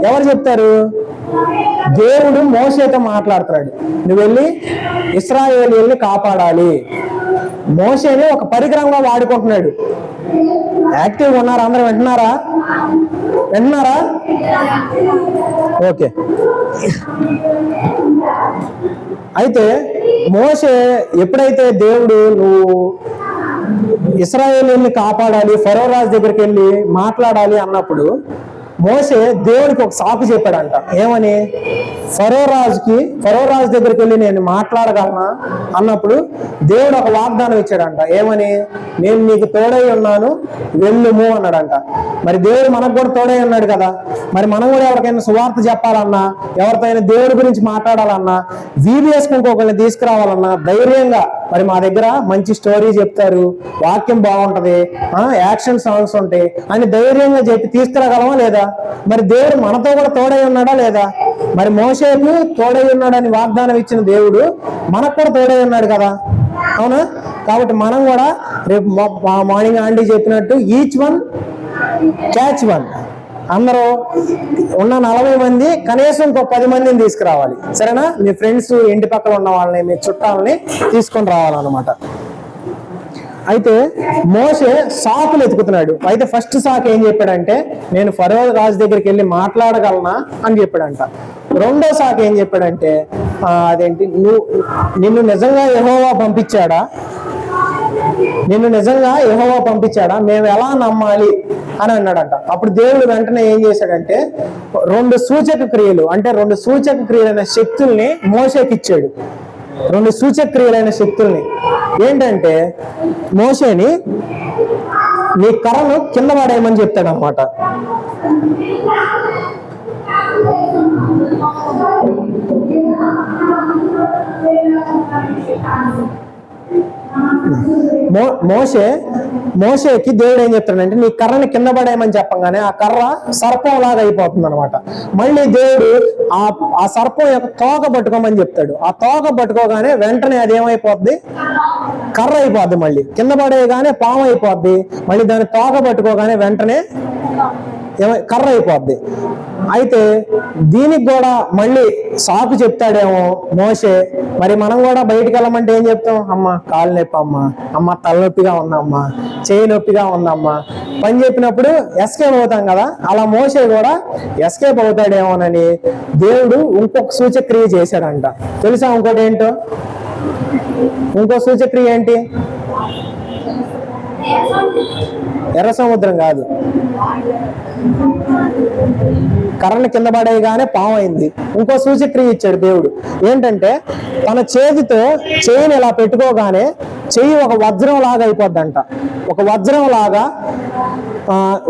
ఎవరు చెప్తారు? దేవుడు మోషేతో మాట్లాడుతున్నాడు. నువ్వు వెళ్ళి ఇశ్రాయేలీయుల్ని కాపాడాలి. మోషేని ఒక పరికరంగా వాడుకుంటున్నాడు. యాక్టివ్గా ఉన్నారు అందరూ? వింటున్నారా? ఓకే. అయితే మోషే ఎప్పుడైతే దేవుడు నువ్వు ఇశ్రాయేలీయుల్ని కాపాడాలి, ఫరో రాజు దగ్గరికి వెళ్ళి మాట్లాడాలి అన్నప్పుడు మోషే దేవుడికి ఒక సాకు చెప్పాడంట. ఏమని? ఫరో రాజు దగ్గరికి వెళ్ళి నేను మాట్లాడగలనా అన్నప్పుడు దేవుడు ఒక వాగ్దానం ఇచ్చాడంట. ఏమని? నేను నీకు తోడై ఉన్నాను, వెళ్ళుము అన్నాడంట. మరి దేవుడు మనకు కూడా తోడై ఉన్నాడు కదా. మరి మనం కూడా ఎవరికైనా సువార్త చెప్పాలన్నా, ఎవరితో దేవుడి గురించి మాట్లాడాలన్నా, VBS ఇంకొకరిని తీసుకురావాలన్నా ధైర్యంగా, మరి మా దగ్గర మంచి స్టోరీ చెప్తారు, వాక్యం బాగుంటది, యాక్షన్ సాంగ్స్ ఉంటాయి అని ధైర్యంగా చెప్పి తీసుకురాగలమా లేదా? మరి దేవుడు మనతో కూడా తోడై ఉన్నాడా లేదా? మరి మోషేకు తోడై ఉన్నాడని వాగ్దానం ఇచ్చిన దేవుడు మనకు కూడా తోడై ఉన్నాడు కదా. అవునా? కాబట్టి మనం కూడా రేపు మార్నింగ్ ఆంటీ చెప్పినట్టు ఈచ్ వన్ క్యాచ్ వన్. అందరూ ఉన్న 40 మంది కనీసం ఇంకో 10 మందిని తీసుకురావాలి. సరేనా? మీ ఫ్రెండ్స్, ఇంటి పక్కల ఉన్న వాళ్ళని, మీ చుట్టాలని తీసుకొని రావాలన్నమాట. అయితే మోషే సాకులు ఎతుకుతున్నాడు. అయితే ఫస్ట్ సాకు ఏం చెప్పాడంటే, నేను ఫరో రాజు దగ్గరికి వెళ్ళి మాట్లాడగలనా అని చెప్పాడంట. రెండో సాకు ఏం చెప్పాడంటే, అదేంటి, నిన్ను నిజంగా యెహోవా పంపించాడా, నిన్ను నిజంగా యెహోవా పంపించాడా, మేము ఎలా నమ్మాలి అని అన్నాడంట. అప్పుడు దేవుడు వెంటనే ఏం చేశాడంటే, రెండు సూచక క్రియలైన శక్తుల్ని మోషేకి ఇచ్చాడు. రెండు సూచక క్రియలైన శక్తుల్ని ఏంటంటే, మోషేని నీ కర్రను కింద పడేయమని చెప్తాడు అనమాట. మోషేకి దేవుడు ఏం చెప్తాడంటే, నీ కర్రని కింద పడేయమని చెప్పగానే ఆ కర్ర సర్పం లాగా అయిపోతుంది అనమాట. మళ్ళీ దేవుడు ఆ సర్పం యొక్క తోక పట్టుకోమని చెప్తాడు. ఆ తోక పట్టుకోగానే వెంటనే అది ఏమైపోద్ది, కర్ర అయిపోద్ది. మళ్ళీ కింద పడేయగానే పాము అయిపోద్ది. మళ్ళీ దాన్ని తోక పట్టుకోగానే వెంటనే కర్ర అయిపోద్ది. అయితే దీనికి కూడా మళ్ళీ సాకు చెప్తాడేమో మోషే. మరి మనం కూడా బయటికి వెళ్ళమంటే ఏం చెప్తాం, అమ్మ కాలు నొప్పి, అమ్మ తలనొప్పిగా ఉందమ్మా, చేయి నొప్పిగా ఉందమ్మా పని చెప్పినప్పుడు ఎస్కేప్ అవుతాం కదా. అలా మోషే కూడా ఎస్కేప్ అవుతాడేమోనని దేవుడు ఇంకొక సూచక్రియ చేశాడంట. తెలుసా ఇంకోటి ఏంటో? ఇంకో సూచక్రియ ఏంటి? ఎర్ర సముద్రం కాదు, కర్రను కింద పడేయగానే పాము అయింది. ఇంకో సూచక్రియ ఇచ్చాడు దేవుడు. ఏంటంటే, తన చేతితో చెయ్యిని ఇలా పెట్టుకోగానే చెయ్యి ఒక వజ్రం లాగా అయిపోద్దంట. ఒక వజ్రం లాగా,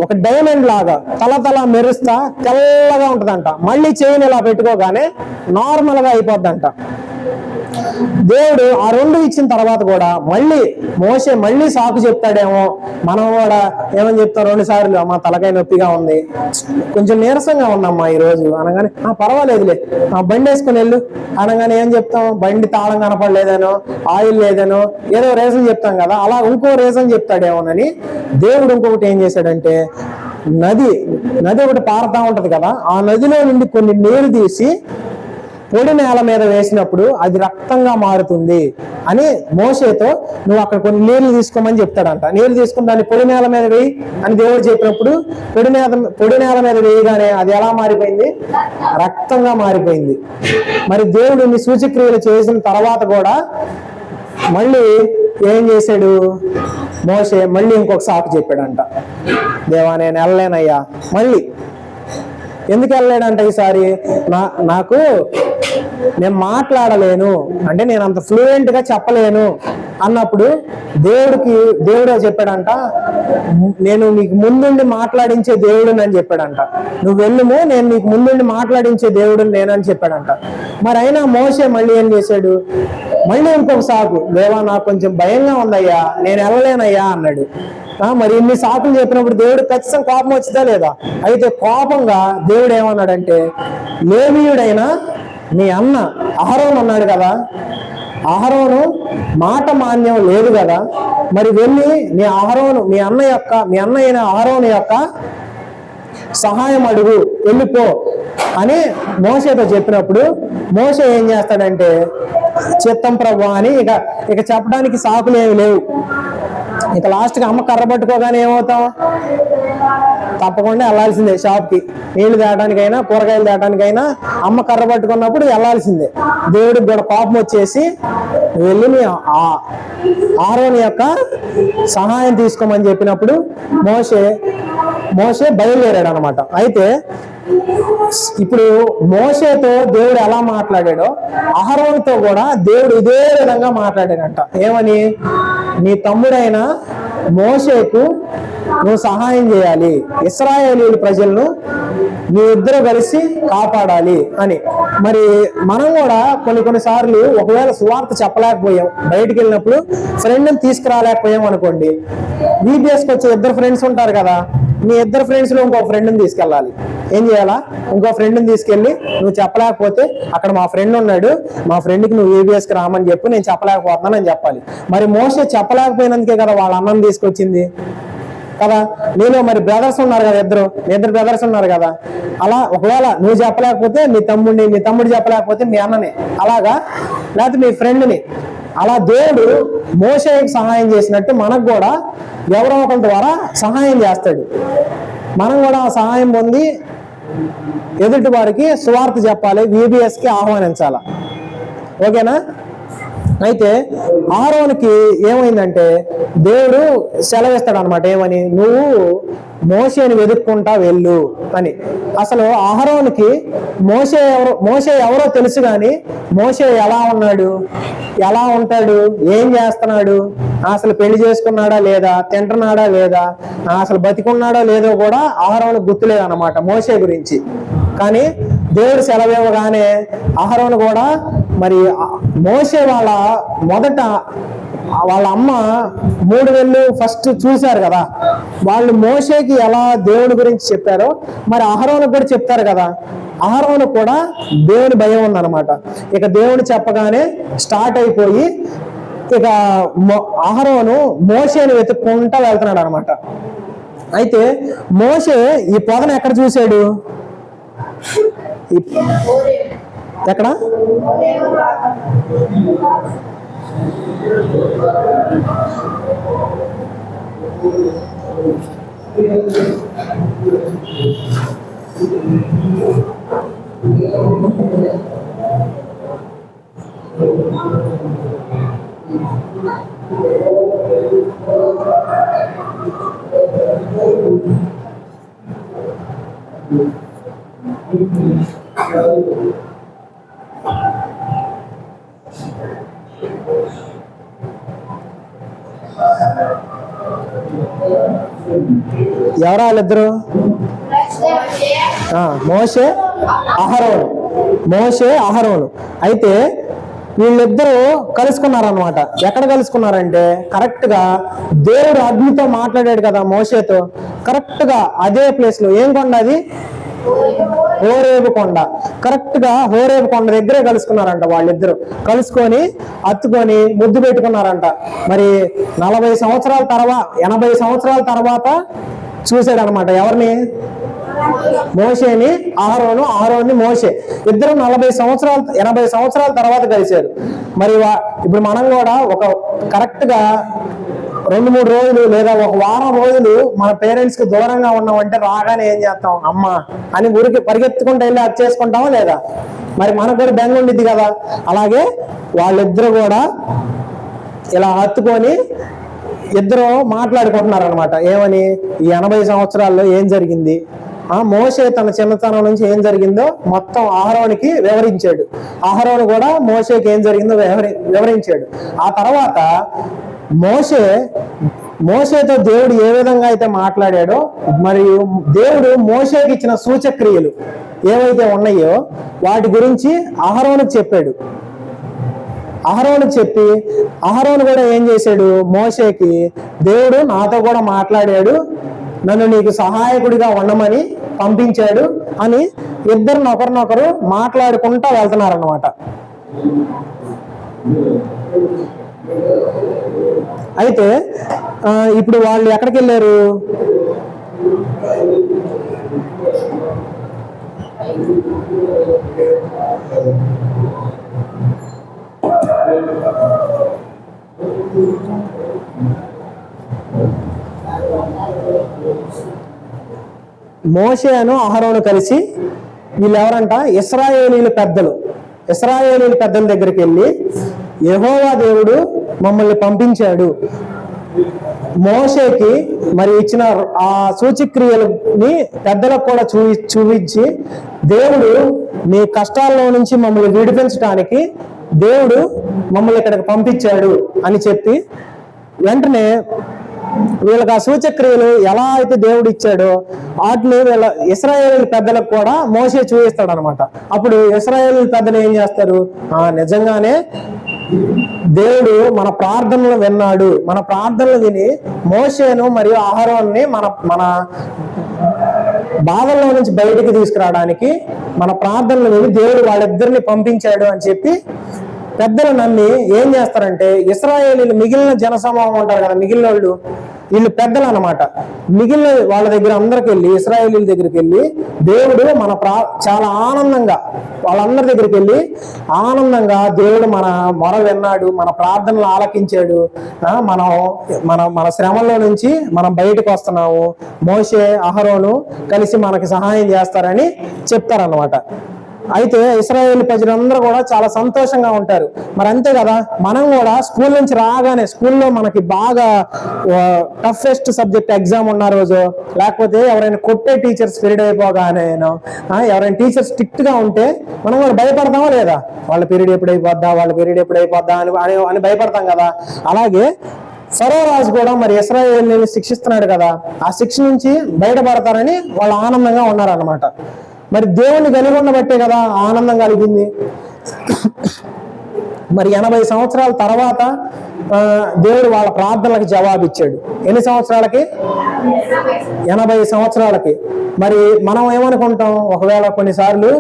ఒక డైమండ్ లాగా తల మెరుస్తా తెల్లగా ఉంటుందంట. మళ్ళీ చెయ్యిని ఇలా పెట్టుకోగానే నార్మల్ గా అయిపోద్దంట. దేవుడు ఆ రెండు ఇచ్చిన తర్వాత కూడా మోషే మళ్ళీ సాకు చెప్తాడేమో. మనం కూడా ఏమని చెప్తాం, 2 సార్లు అమ్మా తలకాయ నొప్పిగా ఉంది, కొంచెం నీరసంగా ఉందమ్మా ఈ రోజు అనగానే, పర్వాలేదులే బండి వేసుకుని వెళ్ళు అనగానే ఏం చెప్తాం, బండి తాళం కనపడలేదనో, ఆయిల్ లేదనో ఏదో రీజన్ చెప్తాం కదా. అలా ఇంకో రీజన్ చెప్తాడేమోనని దేవుడు ఇంకొకటి ఏం చేశాడంటే, నది ఒకటి పారుతా ఉంటది కదా, ఆ నదిలో నుండి కొన్ని నీరు తీసి పొడి నేల మీద వేసినప్పుడు అది రక్తంగా మారుతుంది అని మోషేతో, నువ్వు అక్కడ కొన్ని నీళ్లు తీసుకోమని చెప్తాడంట. నీళ్లు తీసుకుని దాన్ని పొడి నేల మీద వేయి అని దేవుడు చెప్పినప్పుడు పొడి నేల మీద వేయగానే అది ఎలా మారిపోయింది, రక్తంగా మారిపోయింది. మరి దేవుడు ఇన్ని సూచక్రియలు చేసిన తర్వాత కూడా మళ్ళీ ఏం చేశాడు మోషే, మళ్ళీ ఇంకొక సాకు చెప్పాడంట. దేవా నేను వెళ్ళలేనయ్యా. మళ్ళీ ఎందుకు వెళ్ళలేడంట ఈసారి, నేను మాట్లాడలేను, అంటే నేను అంత ఫ్లూయెంట్ గా చెప్పలేను అన్నప్పుడు దేవుడు చెప్పాడంట, నేను నీకు ముందుండి మాట్లాడించే దేవుడుని అని చెప్పాడంట. నువ్వు వెళ్ళుము, నేను నీకు ముందుండి మాట్లాడించే దేవుడుని నేనని చెప్పాడంట. మరి అయినా మోషే మళ్ళీ ఏం చేశాడు, మళ్ళీ ఇంకొక సాకు, దేవా నాకు కొంచెం భయంగా ఉందయ్యా, నేను వెళ్ళలేనయ్యా అన్నాడు. మరి ఇన్ని సాకులు చెప్పినప్పుడు దేవుడు ఖచ్చితంగా కోపం వచ్చిందా లేదా? అయితే కోపంగా దేవుడు ఏమన్నాడంటే, లేవీయుడైన నీ అన్న అహరోను ఉన్నాడు కదా, అహరోను మాట మాన్యం లేదు కదా, మరి వెళ్ళి మీ అన్న అయిన అహరోను యొక్క సహాయం అడుగు, వెళ్ళిపో అని మోషేతో చెప్పినప్పుడు మోషే ఏం చేస్తాడంటే, చిత్తం ప్రభు అని ఇక చెప్పడానికి సాకులు ఏమి లేవు. ఇక లాస్ట్కి అమ్మ కర్ర పట్టుకోగానే ఏమవుతాం, తప్పకుండా వెళ్ళాల్సిందే షాప్కి, నీళ్లు తేయడానికైనా కూరగాయలు తేయడానికైనా అమ్మ కర్ర పట్టుకున్నప్పుడు వెళ్ళాల్సిందే. దేవుడికి కూడా కోపం వచ్చేసి వెళ్ళి ఆరోని యొక్క సహాయం తీసుకోమని చెప్పినప్పుడు మోషే బయలుదేరాడు అనమాట. అయితే ఇప్పుడు మోషేతో దేవుడు ఎలా మాట్లాడాడో అహరోనుతో కూడా దేవుడు ఇదే విధంగా మాట్లాడాడంట. ఏమని, నీ తమ్ముడైన మోషేకు నువ్వు సహాయం చేయాలి, ఇశ్రాయేలీయుల ప్రజలను మీ ఇద్దరు కలిసి కాపాడాలి అని. మరి మనం కూడా కొన్నిసార్లు ఒకవేళ సువార్త చెప్పలేకపోయాం, బయటికి వెళ్ళినప్పుడు ఫ్రెండ్ని తీసుకురాలేకపోయాం అనుకోండి, VBSకి వచ్చే 2 ఫ్రెండ్స్ ఉంటారు కదా, మీ 2 ఫ్రెండ్స్ లో ఇంకో ఫ్రెండ్ని తీసుకెళ్ళాలి. ఏం చేయాలా, ఇంకో ఫ్రెండ్ని తీసుకెళ్ళి, నువ్వు చెప్పలేకపోతే అక్కడ మా ఫ్రెండ్ ఉన్నాడు, మా ఫ్రెండ్కి నువ్వు VBSకి రామని చెప్పి, నేను చెప్పలేకపోతున్నాను అని చెప్పాలి. మరి మోషే చెప్పలేకపోయినందుకే కదా వాళ్ళ అన్నని తీసుకొచ్చింది కదా. నేను మరి బ్రదర్స్ ఉన్నారు కదా, ఇద్దరు బ్రదర్స్ ఉన్నారు కదా, అలా ఒకవేళ నువ్వు చెప్పలేకపోతే మీ తమ్ముడు చెప్పలేకపోతే మీ అన్నని, అలాగా లేకపోతే మీ ఫ్రెండ్ని అలా దేవుడు మోషేకి సహాయం చేసినట్టు మనకు కూడా ఎవరో ఒకరి ద్వారా సహాయం చేస్తాడు. మనం కూడా ఆ సహాయం పొంది ఎదుటి వారికి సువార్త చెప్పాలి, VBSకి ఆహ్వానించాలి. ఓకేనా? అయితే అహరోనుకి ఏమైందంటే దేవుడు సెలవిస్తాడు అనమాట, ఏమని, నువ్వు మోషేని వెతుక్కుంటా వెళ్ళు అని. అసలు అహరోనుకి మోషే ఎవరో తెలుసు, కానీ మోషే ఎలా ఉన్నాడు, ఎలా ఉంటాడు, ఏం చేస్తున్నాడు, అసలు పెళ్లి చేసుకున్నాడా లేదా, తింటున్నాడా లేదా, అసలు బతికున్నాడో లేదో కూడా అహరోనుకు గుర్తులేదన్నమాట మోషే గురించి. కానీ దేవుడు సెలవివ్వగానే అహరోను కూడా మరి మోషే మొదట వాళ్ళ అమ్మ 3 వేళ్ళు ఫస్ట్ చూశారు కదా, వాళ్ళు మోషేకి ఎలా దేవుడి గురించి చెప్పారో మరి అహరోనుకు కూడా చెప్తారు కదా. అహరోను కూడా దేవుని భయం ఉందన్నమాట. ఇక దేవుడు చెప్పగానే స్టార్ట్ అయిపోయి ఇక అహరోను మోషేని వెతుక్కుంటా వెళ్తున్నాడు అనమాట. అయితే మోషే ఈ పొదను ఎక్కడ చూశాడు? ఎక్కడ? ఎవరా వాళ్ళిద్దరు? మోషే అహరోను. మోషే అహరోను. అయితే వీళ్ళిద్దరూ కలుసుకున్నారనమాట. ఎక్కడ కలుసుకున్నారంటే కరెక్ట్ గా దేవుడు అగ్నితో మాట్లాడాడు కదా మోషేతో, కరెక్ట్ గా అదే ప్లేస్ లో. ఏం కొండ అది? హోరేబు కొండ. కరెక్ట్ గా హోరేబు కొండ దగ్గరే కలుసుకున్నారంట. వాళ్ళిద్దరు కలుసుకొని అత్తుకొని ముద్దు పెట్టుకున్నారంట. మరి 40 సంవత్సరాల తర్వాత 80 సంవత్సరాల తర్వాత చూశాడు అనమాట. ఎవరిని? మోషేని అహరోను, అహరోన్ని మోషే. ఇద్దరు 80 సంవత్సరాల తర్వాత కలిశారు. మరి ఇప్పుడు మనం కూడా ఒక కరెక్ట్ గా 2-3 రోజులు లేదా ఒక వారం రోజులు మన పేరెంట్స్ కి దూరంగా ఉన్నామంటే రాగానే ఏం చేస్తాం? అమ్మ అని ఊరికి పరిగెత్తుకుంటూ వెళ్ళి అది చేసుకుంటామా లేదా? మరి మనకు కూడా బెంగ ఉండిద్ది కదా. అలాగే వాళ్ళిద్దరు కూడా ఇలా హత్తుకొని ఇద్దరు మాట్లాడుకుంటున్నారు అనమాట. ఏమని? ఈ 80 సంవత్సరాల్లో ఏం జరిగింది, మోషే తన చిన్నతనం నుంచి ఏం జరిగిందో మొత్తం అహరోనుకి వివరించాడు. అహరోను కూడా మోషేకి ఏం జరిగిందో వివరించాడు. ఆ తర్వాత మోషేతో దేవుడు ఏ విధంగా అయితే మాట్లాడాడో, మరియు దేవుడు మోషేకి ఇచ్చిన సూచక్రియలు ఏవైతే ఉన్నాయో వాటి గురించి అహరోనుకు చెప్పాడు. అహరోనుకు చెప్పి అహరోను కూడా ఏం చేశాడు? మోషేకి దేవుడు నాతో కూడా మాట్లాడాడు, నన్ను నీకు సహాయకుడిగా ఉండమని పంపించాడు అని ఇద్దరు ఒకరినొకరు మాట్లాడుకుంటా వెళ్తున్నారన్నమాట. అయితే ఇప్పుడు వాళ్ళు ఎక్కడికి వెళ్ళారు? మోషేను అహరోను కలిసి వీళ్ళు ఎవరంట? ఇశ్రాయేలీల పెద్దలు. ఇశ్రాయేలీల పెద్దల దగ్గరికి వెళ్ళి యెహోవా దేవుడు మమ్మల్ని పంపించాడు, మోషేకి మరి ఇచ్చిన ఆ సూచక్రియలని పెద్దలకు కూడా చూపించి దేవుడు మీ కష్టాల్లో నుంచి మమ్మల్ని విడిపించడానికి దేవుడు మమ్మల్ని ఇక్కడికి పంపించాడు అని చెప్పి వెంటనే వీళ్ళకి ఆ సూచక్రియలు ఎలా అయితే దేవుడు ఇచ్చాడో వాటిని వీళ్ళ ఇశ్రాయేలు పెద్దలకు కూడా మోషే చూపిస్తాడు అనమాట. అప్పుడు ఇశ్రాయేలు పెద్దలు ఏం చేస్తారు? నిజంగానే దేవుడు మన ప్రార్థనలు విన్నాడు, మన ప్రార్థనలు విని మోషేను మరియు అహరోన్ని మన బాధల్లో నుంచి బయటికి తీసుకురావడానికి మన ప్రార్థనలు విని దేవుడు వాళ్ళిద్దరిని పంపించాడు అని చెప్పి పెద్దలు నమ్మి ఏం చేస్తారంటే ఇశ్రాయేలీలు మిగిలిన జనసమూహం ఉంటారు కదా, మిగిలిన వాళ్ళు వీళ్ళు పెద్దలు అన్నమాట. మిగిలిన వాళ్ళ దగ్గర అందరికి వెళ్ళి, ఇశ్రాయేలీల దగ్గరికి వెళ్ళి దేవుడు చాలా ఆనందంగా వాళ్ళందరి దగ్గరికి వెళ్ళి ఆనందంగా దేవుడు మన మొర విన్నాడు, మన ప్రార్థనలు ఆలకించాడు, మనం మన శ్రమల్లో నుంచి మనం బయటకు వస్తున్నాము, మోషే అహరోను కలిసి మనకి సహాయం చేస్తారని చెప్తారన్నమాట. అయితే ఇశ్రాయేల్ ప్రజలందరూ కూడా చాలా సంతోషంగా ఉంటారు. మరి అంతే కదా, మనం కూడా స్కూల్ నుంచి రాగానే, స్కూల్లో మనకి బాగా టఫెస్ట్ సబ్జెక్ట్ ఎగ్జామ్ ఉన్న రోజు, లేకపోతే ఎవరైనా కొట్టే టీచర్స్ పీరియడ్ అయిపోగానే, ఎవరైనా టీచర్ స్ట్రిక్ట్ గా ఉంటే మనం కూడా భయపడతామా లేదా? వాళ్ళ పీరియడ్ ఎప్పుడైపోద్దా అని భయపడతాం కదా. అలాగే ఫరో రాజు కూడా మరి ఇశ్రాయేలుని శిక్షిస్తున్నాడు కదా, ఆ శిక్ష నుంచి బయటపడతారని వాళ్ళు ఆనందంగా ఉన్నారన్నమాట. మరి దేవుణ్ణి కలిగి ఉండబట్టే కదా ఆనందం కలిగింది. మరి 80 సంవత్సరాల తర్వాత దేవుడు వాళ్ళ ప్రార్థనలకు జవాబిచ్చాడు. ఎన్ని సంవత్సరాలకి? 80 సంవత్సరాలకి. మరి మనం ఏమనుకుంటాం, ఒకవేళ కొన్నిసార్లు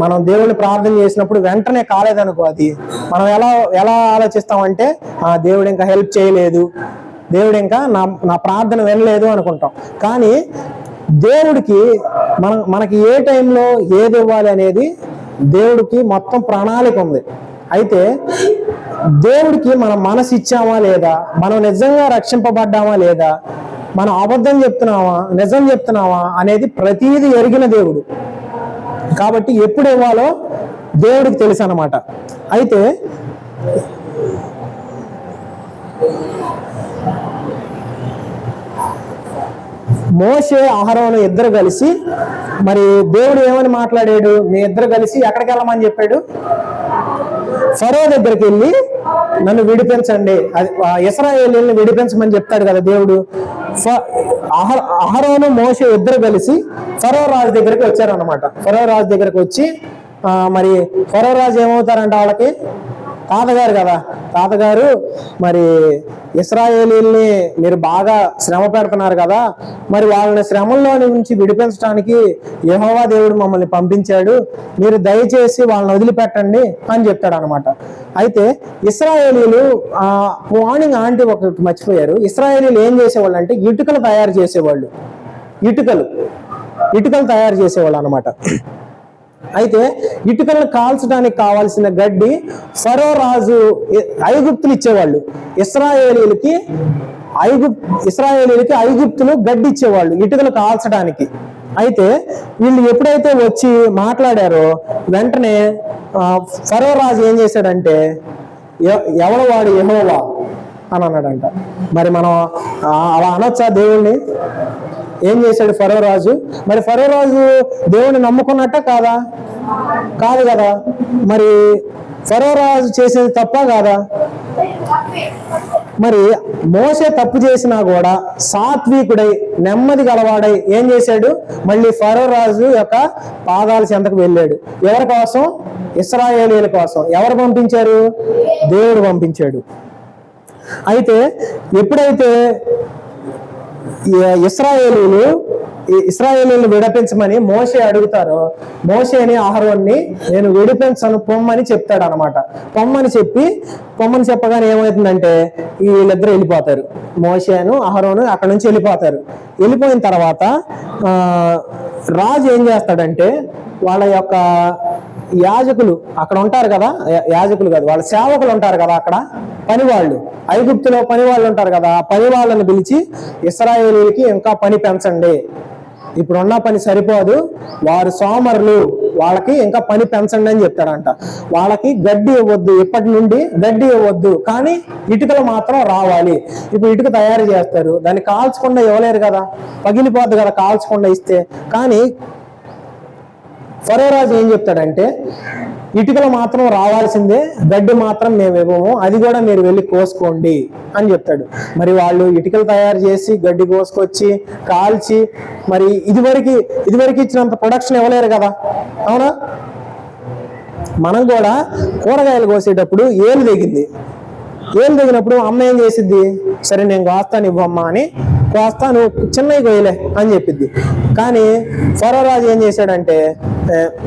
మనం దేవుడిని ప్రార్థన చేసినప్పుడు వెంటనే కాలేదనుకో, అది మనం ఎలా ఆలోచిస్తామంటే దేవుడు ఇంకా హెల్ప్ చేయలేదు, దేవుడు ఇంకా నా ప్రార్థన వినలేదు అనుకుంటాం. కానీ దేవుడికి మనకి ఏ టైంలో ఏది ఇవ్వాలి అనేది దేవుడికి మొత్తం ప్రణాళిక ఉంది. అయితే దేవుడికి మనం మనసు ఇచ్చామా లేదా, మనం నిజంగా రక్షింపబడ్డామా లేదా, మనం అబద్ధం చెప్తున్నామా నిజం చెప్తున్నామా అనేది ప్రతీది ఎరిగిన దేవుడు కాబట్టి ఎప్పుడు ఇవ్వాలో దేవుడికి తెలుసు అన్నమాట. అయితే మోషే అహరోను ఇద్దరు కలిసి, మరి దేవుడు ఏమని మాట్లాడాడు, మీ ఇద్దరు కలిసి ఎక్కడికి వెళ్ళమని చెప్పాడు? ఫరో దగ్గరికి వెళ్ళి నన్ను విడిపించండి, అది ఇశ్రాయేలీయుల్ని విడిపించమని చెప్తాడు కదా దేవుడు. అహరోను మోషే ఇద్దరు కలిసి ఫరో రాజు దగ్గరికి వచ్చారనమాట. ఫరో రాజు దగ్గరికి వచ్చి మరి ఫరో రాజు ఏమవుతారంట, వాళ్ళకి తాతగారు కదా, తాతగారు మరి ఇశ్రాయేలీయుల్ని మీరు బాగా శ్రమ పెడుతున్నారు కదా, మరి వాళ్ళని శ్రమల్లో నుంచి విడిపించడానికి యెహోవా దేవుడు మమ్మల్ని పంపించాడు, మీరు దయచేసి వాళ్ళని వదిలిపెట్టండి అని చెప్తాడు అనమాట. అయితే ఇశ్రాయేలీయులు మార్నింగ్ ఆంటీ ఒకటి మర్చిపోయారు. ఇశ్రాయేలీయులు ఏం చేసేవాళ్ళు అంటే ఇటుకలు తయారు చేసేవాళ్ళు, ఇటుకలు తయారు చేసేవాళ్ళు అనమాట. అయితే ఇటుకలను కాల్చడానికి కావాల్సిన గడ్డి ఫరో రాజు ఐగుప్తులు ఇచ్చేవాళ్ళు, ఇశ్రాయేలీయులకి ఐగుప్తులు గడ్డి ఇచ్చేవాళ్ళు ఇటుకలు కాల్చడానికి. అయితే వీళ్ళు ఎప్పుడైతే వచ్చి మాట్లాడారో వెంటనే ఫరో రాజు ఏం చేశాడంటే, ఎవడు వాడు యెహోవా అని అన్నాడంట. మరి మనం అలా అనొచ్చా దేవుణ్ణి? ఏం చేశాడు ఫరో రాజు? మరి ఫరో రాజు దేవుని నమ్ముకున్నట్ట కాదా? కాదు కదా. మరి ఫరో రాజు చేసేది తప్ప కాదా? మరి మోషే తప్పు చేసినా కూడా సాత్వికుడై నెమ్మది గలవాడై ఏం చేశాడు, మళ్ళీ ఫరో రాజు యొక్క పాదాల చెంతకు వెళ్ళాడు. ఎవరి కోసం? ఇశ్రాయేలీయుల కోసం. ఎవరు పంపించారు? దేవుడు పంపించాడు. అయితే ఎప్పుడైతే ఇశ్రాయేలీయులను విడిపించమని మోషే అడుగుతారో, మోషేని అహరోన్ని నేను విడిపించను పొమ్మని చెప్తాడు అనమాట. పొమ్మని చెప్పగానే ఏమవుతుందంటే వీళ్ళిద్దరు వెళ్ళిపోతారు, మోషేను అహరోను అక్కడ నుంచి వెళ్ళిపోతారు. వెళ్ళిపోయిన తర్వాత రాజు ఏం చేస్తాడంటే వాళ్ళ యొక్క యాజకులు అక్కడ ఉంటారు కదా, యాజకులు కాదు వాళ్ళ సేవకులు ఉంటారు కదా, అక్కడ పనివాళ్ళు, ఐగుప్తులో పనివాళ్ళు ఉంటారు కదా, ఆ పని వాళ్ళని పిలిచి ఇశ్రాయేలీయులకి ఇంకా పని పెంచండి, ఇప్పుడున్న పని సరిపోదు, వారు సోమరులు, వాళ్ళకి ఇంకా పని పెంచండి అని చెప్తాడంట. వాళ్ళకి గడ్డి ఇవ్వద్దు, ఇప్పటి నుండి గడ్డి ఇవ్వద్దు, కానీ ఇటుకలు మాత్రం రావాలి. ఇప్పుడు ఇటుక తయారు చేస్తారు, దాన్ని కాల్చకుండా ఇవ్వలేరు కదా, పగిలిపోద్దు కదా కాల్చకుండా ఇస్తే. కానీ ఫరో రాజు ఏం చెప్తాడంటే ఇటుకలు మాత్రం రావాల్సిందే, గడ్డి మాత్రం మేము ఇవ్వము, అది కూడా మీరు వెళ్ళి కోసుకోండి అని చెప్తాడు. మరి వాళ్ళు ఇటుకలు తయారు చేసి గడ్డి కోసుకొచ్చి కాల్చి, మరి ఇదివరకు ఇచ్చినంత ప్రొడక్షన్ ఇవ్వలేరు కదా, అవునా? మనం కూడా కూరగాయలు కోసేటప్పుడు ఏలు దిగినప్పుడు అమ్మ ఏం చేసిద్ది, సరే నేను కోస్తాను ఇవ్వమ్మా అని కోస్తా, నువ్వు చిన్నవి కోయలే అని చెప్పిద్ది. కానీ ఫరో రాజు ఏం చేశాడంటే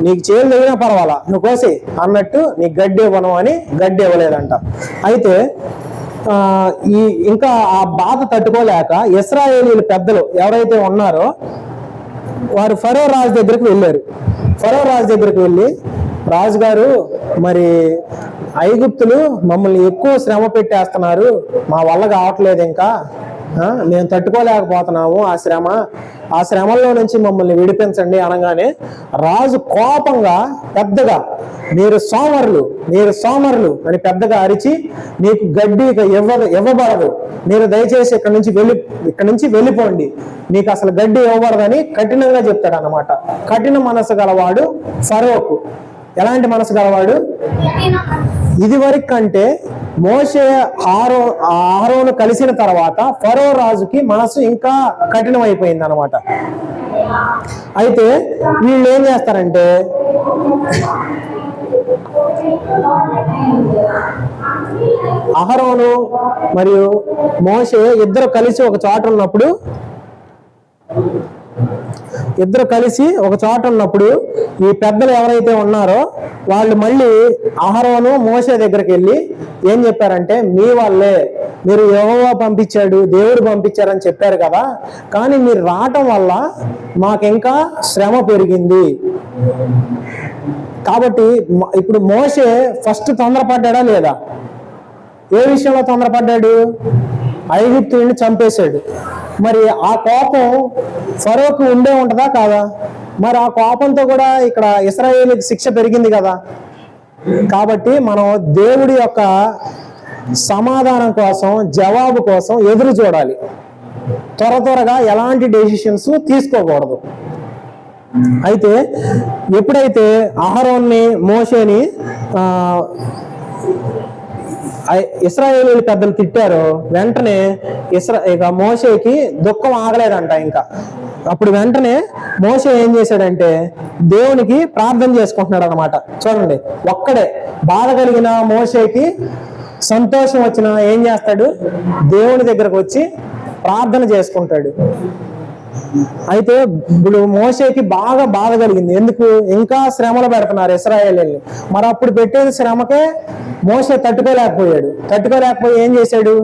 నీకు చేలు దిగినా పర్వాలా నువ్వు కోసి అన్నట్టు నీకు గడ్డి ఇవ్వను అని గడ్డి ఇవ్వలేదంట. అయితే ఇంకా ఆ బాధ తట్టుకోలేక ఇశ్రాయేలీయుల పెద్దలు ఎవరైతే ఉన్నారో వారు ఫరో రాజు దగ్గరికి వెళ్ళారు. ఫరో రాజు దగ్గరికి వెళ్ళి, రాజుగారు మరి ఐగుప్తులు మమ్మల్ని ఎక్కువ శ్రమ పెట్టేస్తున్నారు, మా వల్ల కావట్లేదు, ఇంకా మేము తట్టుకోలేకపోతున్నాము ఆ శ్రమల్లో నుంచి మమ్మల్ని విడిపించండి అనగానే రాజు కోపంగా పెద్దగా మీరు సోమరులు అని పెద్దగా అరిచి, మీకు గడ్డి ఇవ్వబడదు, మీరు దయచేసి ఇక్కడి నుంచి వెళ్ళిపోండి, మీకు అసలు గడ్డి ఇవ్వబడదని కఠినంగా చెప్తాడు అన్నమాట. కఠిన మనసు గలవాడు ఫరోకు. ఎలాంటి మనసు గలవాడు? ఇదివరకు కంటే మోషే ఆరోను కలిసిన తర్వాత ఫరో రాజుకి మనసు ఇంకా కఠినమైపోయింది అనమాట. అయితే వీళ్ళు ఏం చేస్తారంటే, అహరోను మరియు మోషే ఇద్దరు కలిసి ఒక చోట ఉన్నప్పుడు ఈ పెద్దలు ఎవరైతే ఉన్నారో వాళ్ళు మళ్ళీ అహరోను మోషే దగ్గరికి వెళ్ళి ఏం చెప్పారంటే, మీ వాళ్ళే, మీరు యెహోవా పంపించాడు, దేవుడు పంపించారని చెప్పారు కదా, కానీ మీరు రావటం వల్ల మాకింకా శ్రమ పెరిగింది. కాబట్టి ఇప్పుడు మోషే ఫస్ట్ తొందరపడ్డా లేదా? ఏ విషయంలో తొందరపడ్డాడు? ఐగుప్తుని చంపేశాడు. మరి ఆ కోపం ఫరోకు ఉండే ఉంటుందా కాదా? మరి ఆ కోపంతో కూడా ఇక్కడ ఇశ్రాయేలుకి శిక్ష పెరిగింది కదా. కాబట్టి మనం దేవుడి యొక్క సమాధానం కోసం, జవాబు కోసం ఎదురు చూడాలి. త్వరగా ఎలాంటి డెసిషన్స్ తీసుకోకూడదు. అయితే ఎప్పుడైతే అహరోన్ని మోషేని ఇశ్రాయేలీయుల పెద్దలు తిట్టారో వెంటనే ఇక మోషేకి దుఃఖం ఆగలేదంట. ఇంకా అప్పుడు వెంటనే మోషే ఏం చేశాడంటే దేవునికి ప్రార్థన చేసుకుంటున్నాడు అనమాట. చూడండి, ఒక్కడే బాధ కలిగిన మోషేకి సంతోషం వచ్చినా ఏం చేస్తాడు? దేవుని దగ్గరకు వచ్చి ప్రార్థన చేసుకుంటాడు. అయితే ఇప్పుడు మోషేకి బాగా బాధ కలిగింది. ఎందుకు? ఇంకా శ్రమలు పెడుతున్నారు ఇశ్రాయేలీయుల్ని. మరి అప్పుడు పెట్టేది శ్రమకే మోషే తట్టుకోలేకపోయి ఏం చేశాడు?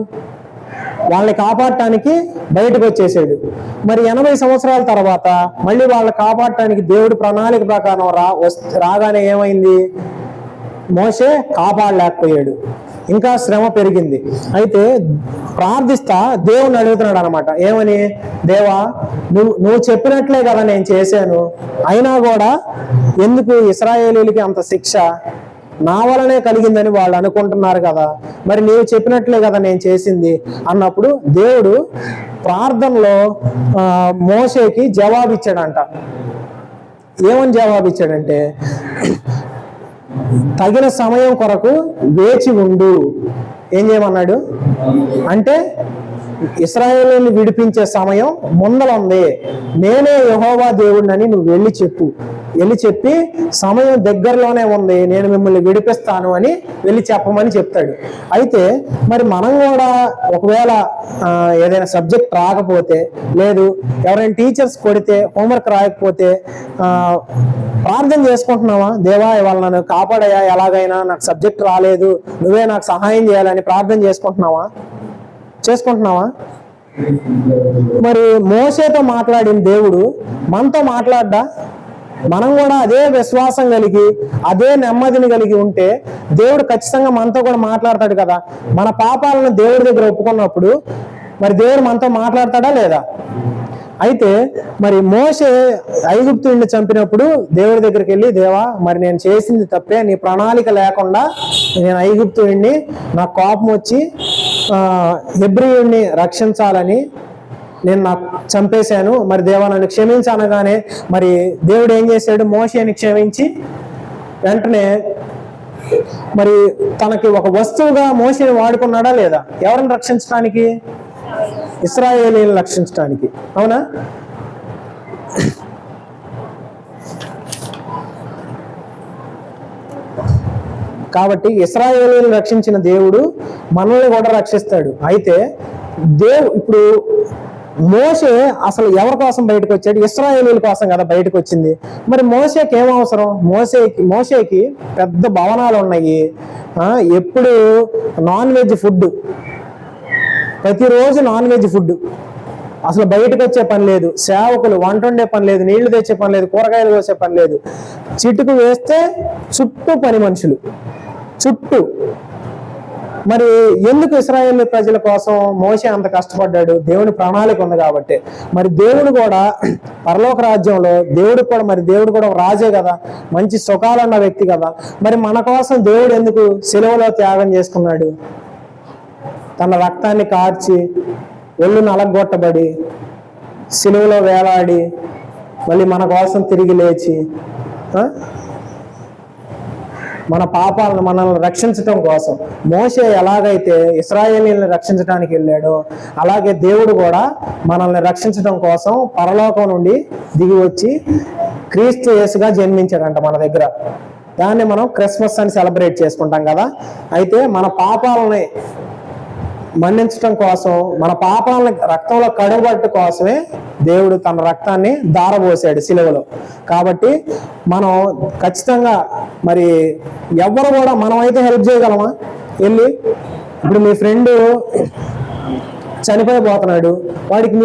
వాళ్ళని కాపాడటానికి బయటకు వచ్చేసాడు. మరి 80 సంవత్సరాల తర్వాత మళ్ళీ వాళ్ళని కాపాడటానికి దేవుడి ప్రణాళిక ప్రకారం రాగానే ఏమైంది? మోషే కాపాడలేకపోయాడు, ఇంకా శ్రమ పెరిగింది. అయితే ప్రార్థిస్తా దేవుణ్ణి అడుగుతున్నాడు అనమాట. ఏమని? దేవా, నువ్వు చెప్పినట్లే కదా నేను చేశాను, అయినా కూడా ఎందుకు ఇశ్రాయేలీయులకి అంత శిక్ష? నా వలనే కలిగిందని వాళ్ళు అనుకుంటున్నారు కదా, మరి నీవు చెప్పినట్లే కదా నేను చేసింది అన్నప్పుడు దేవుడు ప్రార్థనలో మోషేకి జవాబిచ్చాడంట. ఏమని జవాబిచ్చాడంటే, తగిన సమయం కొరకు వేచి ఉండు. ఏం చేయమన్నాడు అంటే, ఇశ్రాయేలుని విడిపించే సమయం ముందర ఉంది, నేనే యెహోవా దేవుడినని నువ్వు వెళ్ళి చెప్పి సమయం దగ్గరలోనే ఉంది, నేను మిమ్మల్ని విడిపిస్తాను అని వెళ్ళి చెప్పమని చెప్తాడు. అయితే మరి మనం కూడా ఒకవేళ ఏదైనా సబ్జెక్ట్ రాకపోతే, లేదు ఎవరైనా టీచర్స్ కొడితే, హోంవర్క్ రాయకపోతే ప్రార్థన చేసుకుంటున్నావా? దేవా, ఇవాళ నన్ను కాపాడయా, ఎలాగైనా నాకు సబ్జెక్ట్ రాలేదు, నువ్వే నాకు సహాయం చేయాలని ప్రార్థన చేసుకుంటున్నావా? మరి మోషేతో మాట్లాడిన దేవుడు మనతో మాట్లాడ్డా? మనం కూడా అదే విశ్వాసం కలిగి, అదే నెమ్మదిని కలిగి ఉంటే దేవుడు ఖచ్చితంగా మనతో కూడా మాట్లాడతాడు కదా. మన పాపాలను దేవుడి దగ్గర ఒప్పుకున్నప్పుడు మరి దేవుడు మనతో మాట్లాడతాడా లేదా? అయితే మరి మోషే ఐగుప్తుని చంపినప్పుడు దేవుడి దగ్గరికి వెళ్ళి, దేవా, మరి నేను చేసింది తప్పే, నీ ప్రణాళిక లేకుండా నేను ఐగుప్తుని నాకు కోపం వచ్చి హెబ్రీయుడిని రక్షించాలని నేను నాకు చంపేశాను, మరి దేవా నన్ను క్షమించనగానే మరి దేవుడు ఏం చేశాడు? మోషేని క్షమించి వెంటనే మరి తనకి ఒక వస్తువుగా మోషేని వాడుకున్నాడా లేదా? ఎవరిని రక్షించడానికి? ఇశ్రాయేలీయులను రక్షించడానికి. అవునా? కాబట్టి ఇశ్రాయేలీయులను రక్షించిన దేవుడు మనల్ని కూడా రక్షిస్తాడు. అయితే ఇప్పుడు మోషే అసలు ఎవరి కోసం బయటకు వచ్చాడు? ఇశ్రాయేలీయుల కోసం కదా బయటకు వచ్చింది. మరి మోషేకి ఏం అవసరం? మోషేకి పెద్ద భవనాలు ఉన్నాయి, ఎప్పుడు నాన్ వెజ్ ఫుడ్ ప్రతిరోజు నాన్ వెజ్ ఫుడ్, అసలు బయటకు వచ్చే పని లేదు, సేవకులు వంట వండే పని లేదు, నీళ్లు తెచ్చే పని లేదు, కూరగాయలు కోసే పని లేదు, చిటుకు వేస్తే చుట్టూ పని మనుషులు చుట్టూ. మరి ఎందుకు ఇశ్రాయేలు ప్రజల కోసం మోషే అంత కష్టపడ్డాడు? దేవుని ప్రణాళిక ఉంది కాబట్టి. మరి దేవుడు కూడా పరలోక రాజ్యంలో దేవుడు కూడా రాజే కదా, మంచి సుఖాలన్న వ్యక్తి కదా. మరి మన కోసం దేవుడు ఎందుకు సిలువలో త్యాగం చేసుకున్నాడు? తన రక్తాన్ని కార్చి ఒళ్ళు నలగొట్టబడి సిలువలో వేలాడి మళ్ళీ మన కోసం తిరిగి లేచి మన పాపాలను మనల్ని రక్షించటం కోసం. మోషే ఎలాగైతే ఇశ్రాయేలీయులను రక్షించడానికి వెళ్ళాడో అలాగే దేవుడు కూడా మనల్ని రక్షించడం కోసం పరలోకం నుండి దిగి వచ్చి క్రీస్తు యేసుగా జన్మించాడంట మన దగ్గర. దాన్ని మనం క్రిస్మస్ అని సెలబ్రేట్ చేసుకుంటాం కదా. అయితే మన పాపాలని మన్నించటం కోసం, మన పాపాలను రక్తంలో కడుగబట్టు కోసమే దేవుడు తన రక్తాన్ని ధారపోసాడు సిలువలో. కాబట్టి మనం ఖచ్చితంగా మరి ఎవరు కూడా మనమైతే హెల్ప్ చేయగలమా? వెళ్ళి ఇప్పుడు మీ ఫ్రెండ్ చనిపోయిపోతున్నాడు, వాడికి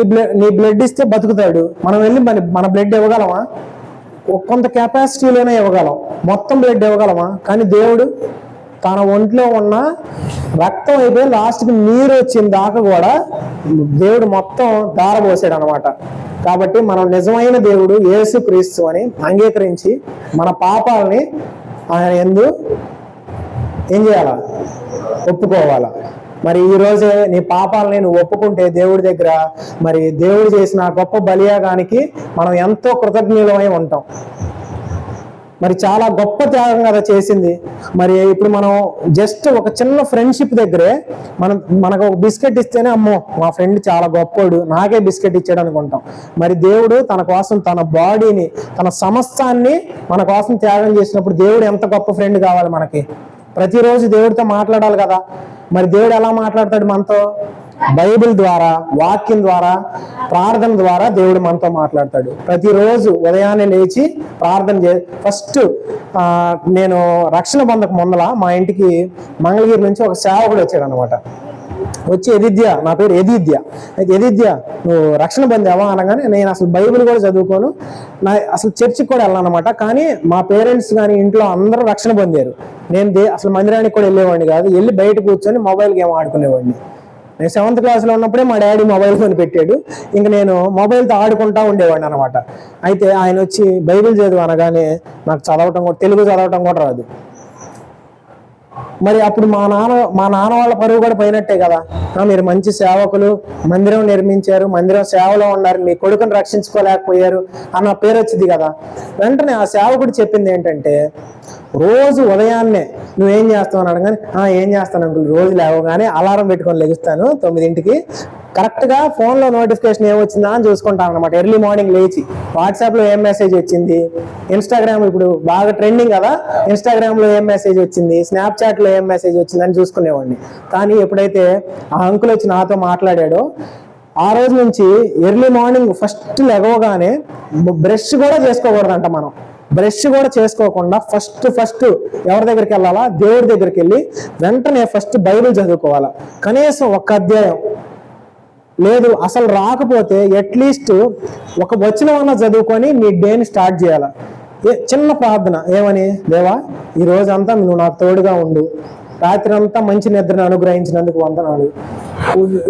నీ బ్లడ్ ఇస్తే బతుకుతాడు, మనం వెళ్ళి మన బ్లడ్ ఇవ్వగలమా? కొంత కెపాసిటీలోనే ఇవ్వగలం, మొత్తం బ్లడ్ ఇవ్వగలమా? కానీ దేవుడు తన ఒంట్లో ఉన్న రక్తం అయిపోయి లాస్ట్కి నీరు వచ్చిన దాకా కూడా దేవుడు మొత్తం ధారపోసాడు అనమాట. కాబట్టి మనం నిజమైన దేవుడు యేసు క్రీస్తు అని అంగీకరించి మన పాపాలని ఆయన యందు ఏం చేయాలా? ఒప్పుకోవాలా. మరి ఈ రోజే నీ పాపాలని నువ్వు ఒప్పుకుంటే దేవుడి దగ్గర మరి దేవుడు చేసిన గొప్ప బలియాగానికి మనం ఎంతో కృతజ్ఞులమై ఉంటాం. మరి చాలా గొప్ప త్యాగం కదా చేసింది. మరి ఇప్పుడు మనం జస్ట్ ఒక చిన్న ఫ్రెండ్షిప్ దగ్గరే మనకు ఒక బిస్కెట్ ఇస్తేనే అమ్మో మా ఫ్రెండ్ చాలా గొప్పోడు, నాకే బిస్కెట్ ఇచ్చాడు అనుకుంటాం. మరి దేవుడు తన కోసం తన బాడీని, తన సమస్తాన్ని మన కోసం త్యాగం చేసినప్పుడు దేవుడు ఎంత గొప్ప ఫ్రెండ్ కావాలి మనకి? ప్రతిరోజు దేవుడితో మాట్లాడాలి కదా. మరి దేవుడు ఎలా మాట్లాడతాడు మనతో? బైబిల్ ద్వారా, వాక్యం ద్వారా, ప్రార్థన ద్వారా దేవుడు మనతో మాట్లాడతాడు. ప్రతిరోజు ఉదయాన్నే లేచి ప్రార్థన ఫస్ట్ నేను రక్షణ పొందక ముందల మా ఇంటికి మంగళగిరి నుంచి ఒక సేవకుడు వచ్చాడు అనమాట. వచ్చి ఎదిద్య, నా పేరు ఎదిద్య, అయితే ఎదిద్య నువ్వు రక్షణ పొందావా అనగానే నేను అసలు బైబిల్ కూడా చదువుకోను, అసలు చర్చికి కూడా వెళ్ళాను అనమాట. కానీ మా పేరెంట్స్ కానీ ఇంట్లో అందరూ రక్షణ పొందారు. నేను అసలు మందిరానికి కూడా వెళ్ళేవాడిని కాదు, వెళ్ళి బయట కూర్చొని మొబైల్ గేమ్ ఆడుకునేవాడిని. నేను 7th క్లాస్లో ఉన్నప్పుడే మా డాడీ మొబైల్ ఫోన్ పెట్టాడు, ఇంక నేను మొబైల్తో ఆడుకుంటా ఉండేవాడిని అనమాట. అయితే ఆయన వచ్చి బైబిల్ చదువు అనగానే నాకు తెలుగు చదవటం కూడా రాదు. మరి అప్పుడు మా నాన్న వాళ్ళ పరువు కూడా పోయినట్టే కదా. మీరు మంచి సేవకులు, మందిరం నిర్మించారు, మందిరం సేవలో ఉన్నారు, మీ కొడుకుని రక్షించుకోలేకపోయారు అన్న పేరు వచ్చింది కదా. వెంటనే ఆ సేవకుడు చెప్పింది ఏంటంటే, రోజు ఉదయాన్నే నువ్వేం చేస్తావు అని అడగానే ఏం చేస్తాను అంకుల్, రోజు లేవగానే అలారం పెట్టుకొని లెగుస్తాను 9ంటికి, కరెక్ట్గా ఫోన్లో నోటిఫికేషన్ ఏమొచ్చిందా అని చూసుకుంటాను అనమాట. ఎర్లీ మార్నింగ్ లేచి వాట్సాప్లో ఏం మెసేజ్ వచ్చింది, ఇన్స్టాగ్రామ్ ఇప్పుడు బాగా ట్రెండింగ్ కదా, ఇన్స్టాగ్రామ్లో ఏం మెసేజ్ వచ్చింది, స్నాప్చాట్లో ఏం మెసేజ్ వచ్చింది అని చూసుకునేవాడిని. కానీ ఎప్పుడైతే ఆ అంకుల్ వచ్చి నాతో మాట్లాడాడో ఆ రోజు నుంచి ఎర్లీ మార్నింగ్ ఫస్ట్ లెగవగానే బ్రష్ కూడా చేసుకోకూడదంట. మనం బ్రష్ కూడా చేసుకోకుండా ఫస్ట్ ఎవరి దగ్గరికి వెళ్ళాలా? దేవుడి దగ్గరికి వెళ్ళి వెంటనే ఫస్ట్ బైబిల్ చదువుకోవాలా. కనీసం ఒక అధ్యాయం లేదు, అసలు రాకపోతే అట్లీస్ట్ ఒక వచనమన్నా చదువుకొని నీ డేని స్టార్ట్ చేయాలా. చిన్న ప్రార్థన ఏమని, దేవా ఈ రోజంతా నువ్వు నాకు తోడుగా ఉండు, రాత్రి అంతా మంచి నిద్రను అనుగ్రహించినందుకు వందనాలు,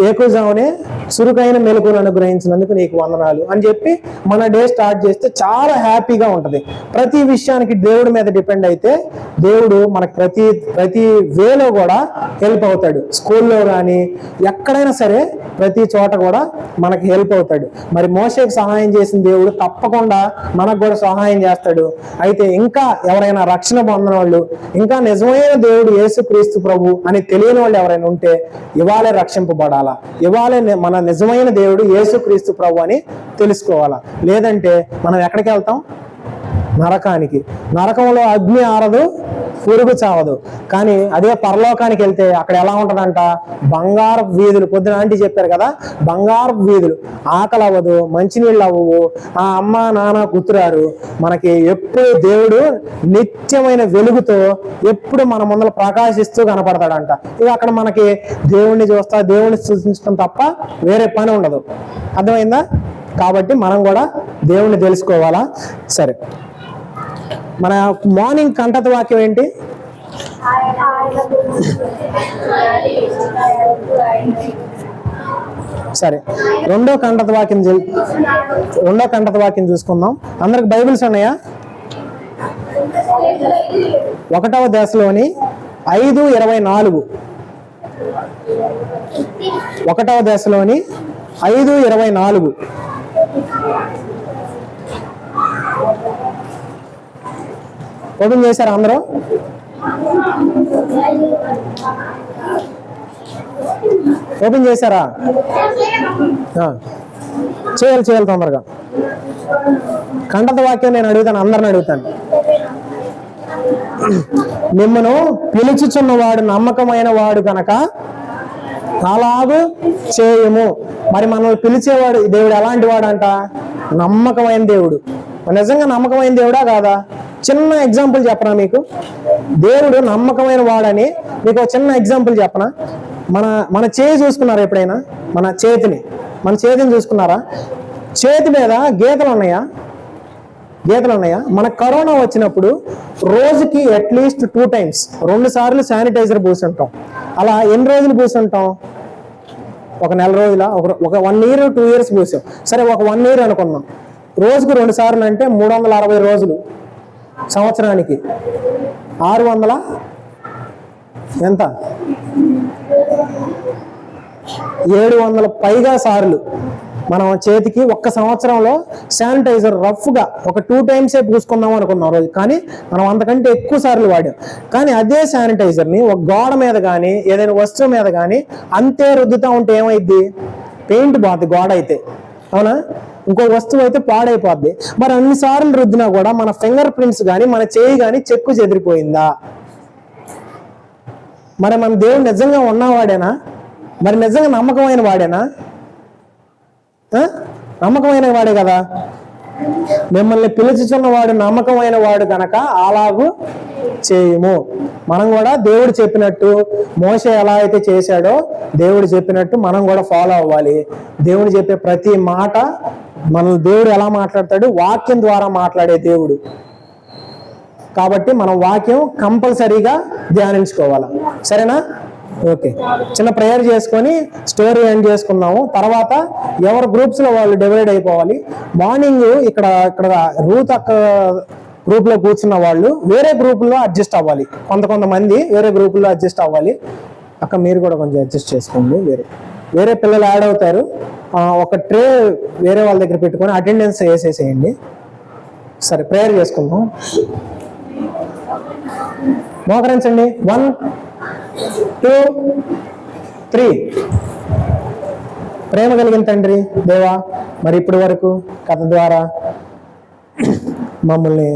ఏకుజామునే చురుకైన మెలకును అనుగ్రహించినందుకు నీకు వందనాలు అని చెప్పి మన డే స్టార్ట్ చేస్తే చాలా హ్యాపీగా ఉంటుంది. ప్రతి విషయానికి దేవుడి మీద డిపెండ్ అయితే దేవుడు మనకు ప్రతి వేలో కూడా హెల్ప్ అవుతాడు. స్కూల్లో కానీ ఎక్కడైనా సరే ప్రతి చోట కూడా మనకి హెల్ప్ అవుతాడు. మరి మోషేకి సహాయం చేసిన దేవుడు తప్పకుండా మనకు కూడా సహాయం చేస్తాడు. అయితే ఇంకా ఎవరైనా రక్షణ పొందిన వాళ్ళు, ఇంకా నిజమైన దేవుడు యేసుక్రీస్తు ప్రభు అని తెలియని వాళ్ళు ఎవరైనా ఉంటే ఇవాళే రక్షింపబడాలా, ఇవాళే మన నిజమైన దేవుడు యేసుక్రీస్తు ప్రభు అని తెలుసుకోవాలా. లేదంటే మనం ఎక్కడికి వెళ్తాం? నరకానికి. నరకంలో అగ్ని ఆరదు, పురుగు చావదు. కానీ అదే పరలోకానికి వెళ్తే అక్కడ ఎలా ఉంటదంట, బంగారు వీధులు. పొద్దున ఆంటీ చెప్పారు కదా, బంగారు వీధులు, ఆకలి అవ్వదు, మంచినీళ్ళు అవ్వవు, ఆ అమ్మ నాన్న గుర్తురారు. మనకి ఎప్పుడు దేవుడు నిత్యమైన వెలుగుతో ఎప్పుడు మన ముందర ప్రకాశిస్తూ కనపడతాడంట. ఇక అక్కడ మనకి దేవుణ్ణి చూస్తా, దేవుణ్ణి సూచించడం తప్ప వేరే పని ఉండదు. అర్థమైందా? కాబట్టి మనం కూడా దేవుణ్ణి తెలుసుకోవాలా. సరే, మన మార్నింగ్ కంటత వాక్యం ఏంటి? సరే, రెండో కంటత వాక్యం చూసుకుందాం. అందరికి బైబిల్స్ ఉన్నాయా? 1వ దశలోని 5:24. 1వ దశలోని 5:24. ఓపెన్ చేశారా అందరూ? ఓపెన్ చేశారా? చేయాలి తొందరగా. కంటత వాక్యం నేను అడుగుతాను, అందరిని అడుగుతాను. మిమ్మను పిలుచుచున్నవాడు నమ్మకమైన వాడు కనుక అలాగూ చేయము. మరి మనల్ని పిలిచేవాడు దేవుడు ఎలాంటి వాడు అంట? నమ్మకమైన దేవుడు. నిజంగా నమ్మకమైన దేవుడా కాదా? చిన్న ఎగ్జాంపుల్ చెప్పనా మీకు? దేవుడు నమ్మకమైన వాడని మీకు ఒక చిన్న ఎగ్జాంపుల్ చెప్పనా? మన చేయి చూసుకున్నారా ఎప్పుడైనా? మన చేతిని చూసుకున్నారా? చేతి మీద గీతలు ఉన్నాయా? మన కరోనా వచ్చినప్పుడు రోజుకి అట్లీస్ట్ 2 times 2 సార్లు శానిటైజర్ పూసుంటాం. అలా ఎన్ని రోజులు పూసుంటాం? ఒక నెల రోజుల, ఒక 1 year 2 years పూసాం. సరే, ఒక 1 year అనుకున్నాం. రోజుకు 2 సార్లు అంటే 360 రోజులు. సంవత్సరానికి 600 ఎంత? 700 పైగా సార్లు మనం చేతికి ఒక్క సంవత్సరంలో శానిటైజర్ రఫ్గా ఒక 2 times పూసుకుందాం అనుకున్నాం రోజు. కానీ మనం అంతకంటే ఎక్కువ సార్లు వాడాం. కానీ అదే శానిటైజర్ని ఒక గోడ మీద కానీ ఏదైనా వస్తువు మీద కానీ అంతే రుద్దుతూ ఉంటే ఏమైద్ది? పెయింట్ పోద్ది గోడ అయితే, అవునా? ఇంకో వస్తువు అయితే పాడైపోద్ది. మరి అన్నిసార్లు రుద్దినా కూడా మన ఫింగర్ ప్రింట్స్ కానీ మన చేయి కానీ చెక్కు చెదిరిపోయిందా? మరి మన దేవుడు నిజంగా ఉన్నవాడేనా? మరి నిజంగా నమ్మకమైన వాడేనా? నమ్మకమైన వాడే కదా. మిమ్మల్ని పిలుచుచున్నవాడు నమ్మకమైన వాడు కనుక అలాగూ చేయము. మనం కూడా దేవుడు చెప్పినట్టు, మోషే ఎలా అయితే చేశాడో దేవుడు చెప్పినట్టు మనం కూడా ఫాలో అవ్వాలి. దేవుడు చెప్పే ప్రతి మాట దేవుడు ఎలా మాట్లాడతాడు? వాక్యం ద్వారా మాట్లాడే దేవుడు. కాబట్టి మనం వాక్యం కంపల్సరీగా ధ్యానించుకోవాలి. సరేనా? ఓకే, చిన్న ప్రేయర్ చేసుకొని స్టోరీ ఎండ్ చేసుకుందాము. తర్వాత ఎవరి గ్రూప్స్లో వాళ్ళు డివైడ్ అయిపోవాలి. మార్నింగ్ ఇక్కడ రూత్ అక్క గ్రూప్లో కూర్చున్న వాళ్ళు వేరే గ్రూపుల్లో అడ్జస్ట్ అవ్వాలి. కొంతమంది వేరే గ్రూపుల్లో అడ్జస్ట్ అవ్వాలి. అక్క మీరు కూడా కొంచెం అడ్జస్ట్ చేసుకోండి. వేరే పిల్లలు యాడ్ అవుతారు. ఒక ట్రే వేరే వాళ్ళ దగ్గర పెట్టుకొని అటెండెన్స్ వేసేసేయండి. సరే, ప్రేయర్ చేసుకుందాం. మోకరించండి. 1 2 3. ప్రేమ కలిగిన తండ్రి దేవా, మరి ఇప్పటి వరకు కథ ద్వారా మమ్మల్ని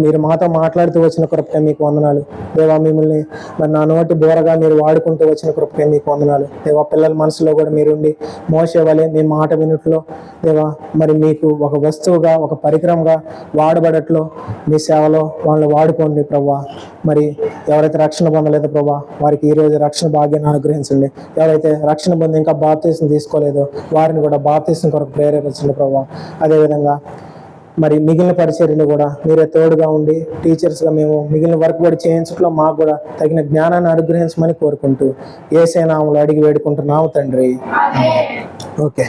మీరు మాతో మాట్లాడుతూ వచ్చిన కృపకే మీకు వందనాలు దేవా. మిమ్మల్ని మరి నా నోటి బోరగా మీరు వాడుకుంటూ వచ్చిన కృపకే మీకు వందనాలు దేవా. పిల్లల మనసులో కూడా మీరుండి మోసే వలె మీ మాట వినుట్లో దేవా, మరి మీకు ఒక వస్తువుగా ఒక పరికరంగా వాడబడట్లో మీ సేవలో వాళ్ళని వాడుకోండి ప్రభా. మరి ఎవరైతే రక్షణ పొందలేదో ప్రభా, వారికి ఈరోజు రక్షణ భాగ్యాన్ని అనుగ్రహించండి. ఎవరైతే రక్షణ పొంది ఇంకా బాప్తీసం తీసుకోలేదో వారిని కూడా బాప్తీసం కొరకు ప్రేరేపించండి ప్రభా. అదేవిధంగా మరి మిగిలిన పరిచర్యలు కూడా మీరే తోడుగా ఉండి టీచర్స్గా మేము మిగిలిన వర్క్ కూడా చేయించట్లో మాకు కూడా తగిన జ్ఞానాన్ని అనుగ్రహించమని కోరుకుంటూ యేసే నామములో అడిగి వేడుకుంటున్నాము తండ్రి. ఓకే.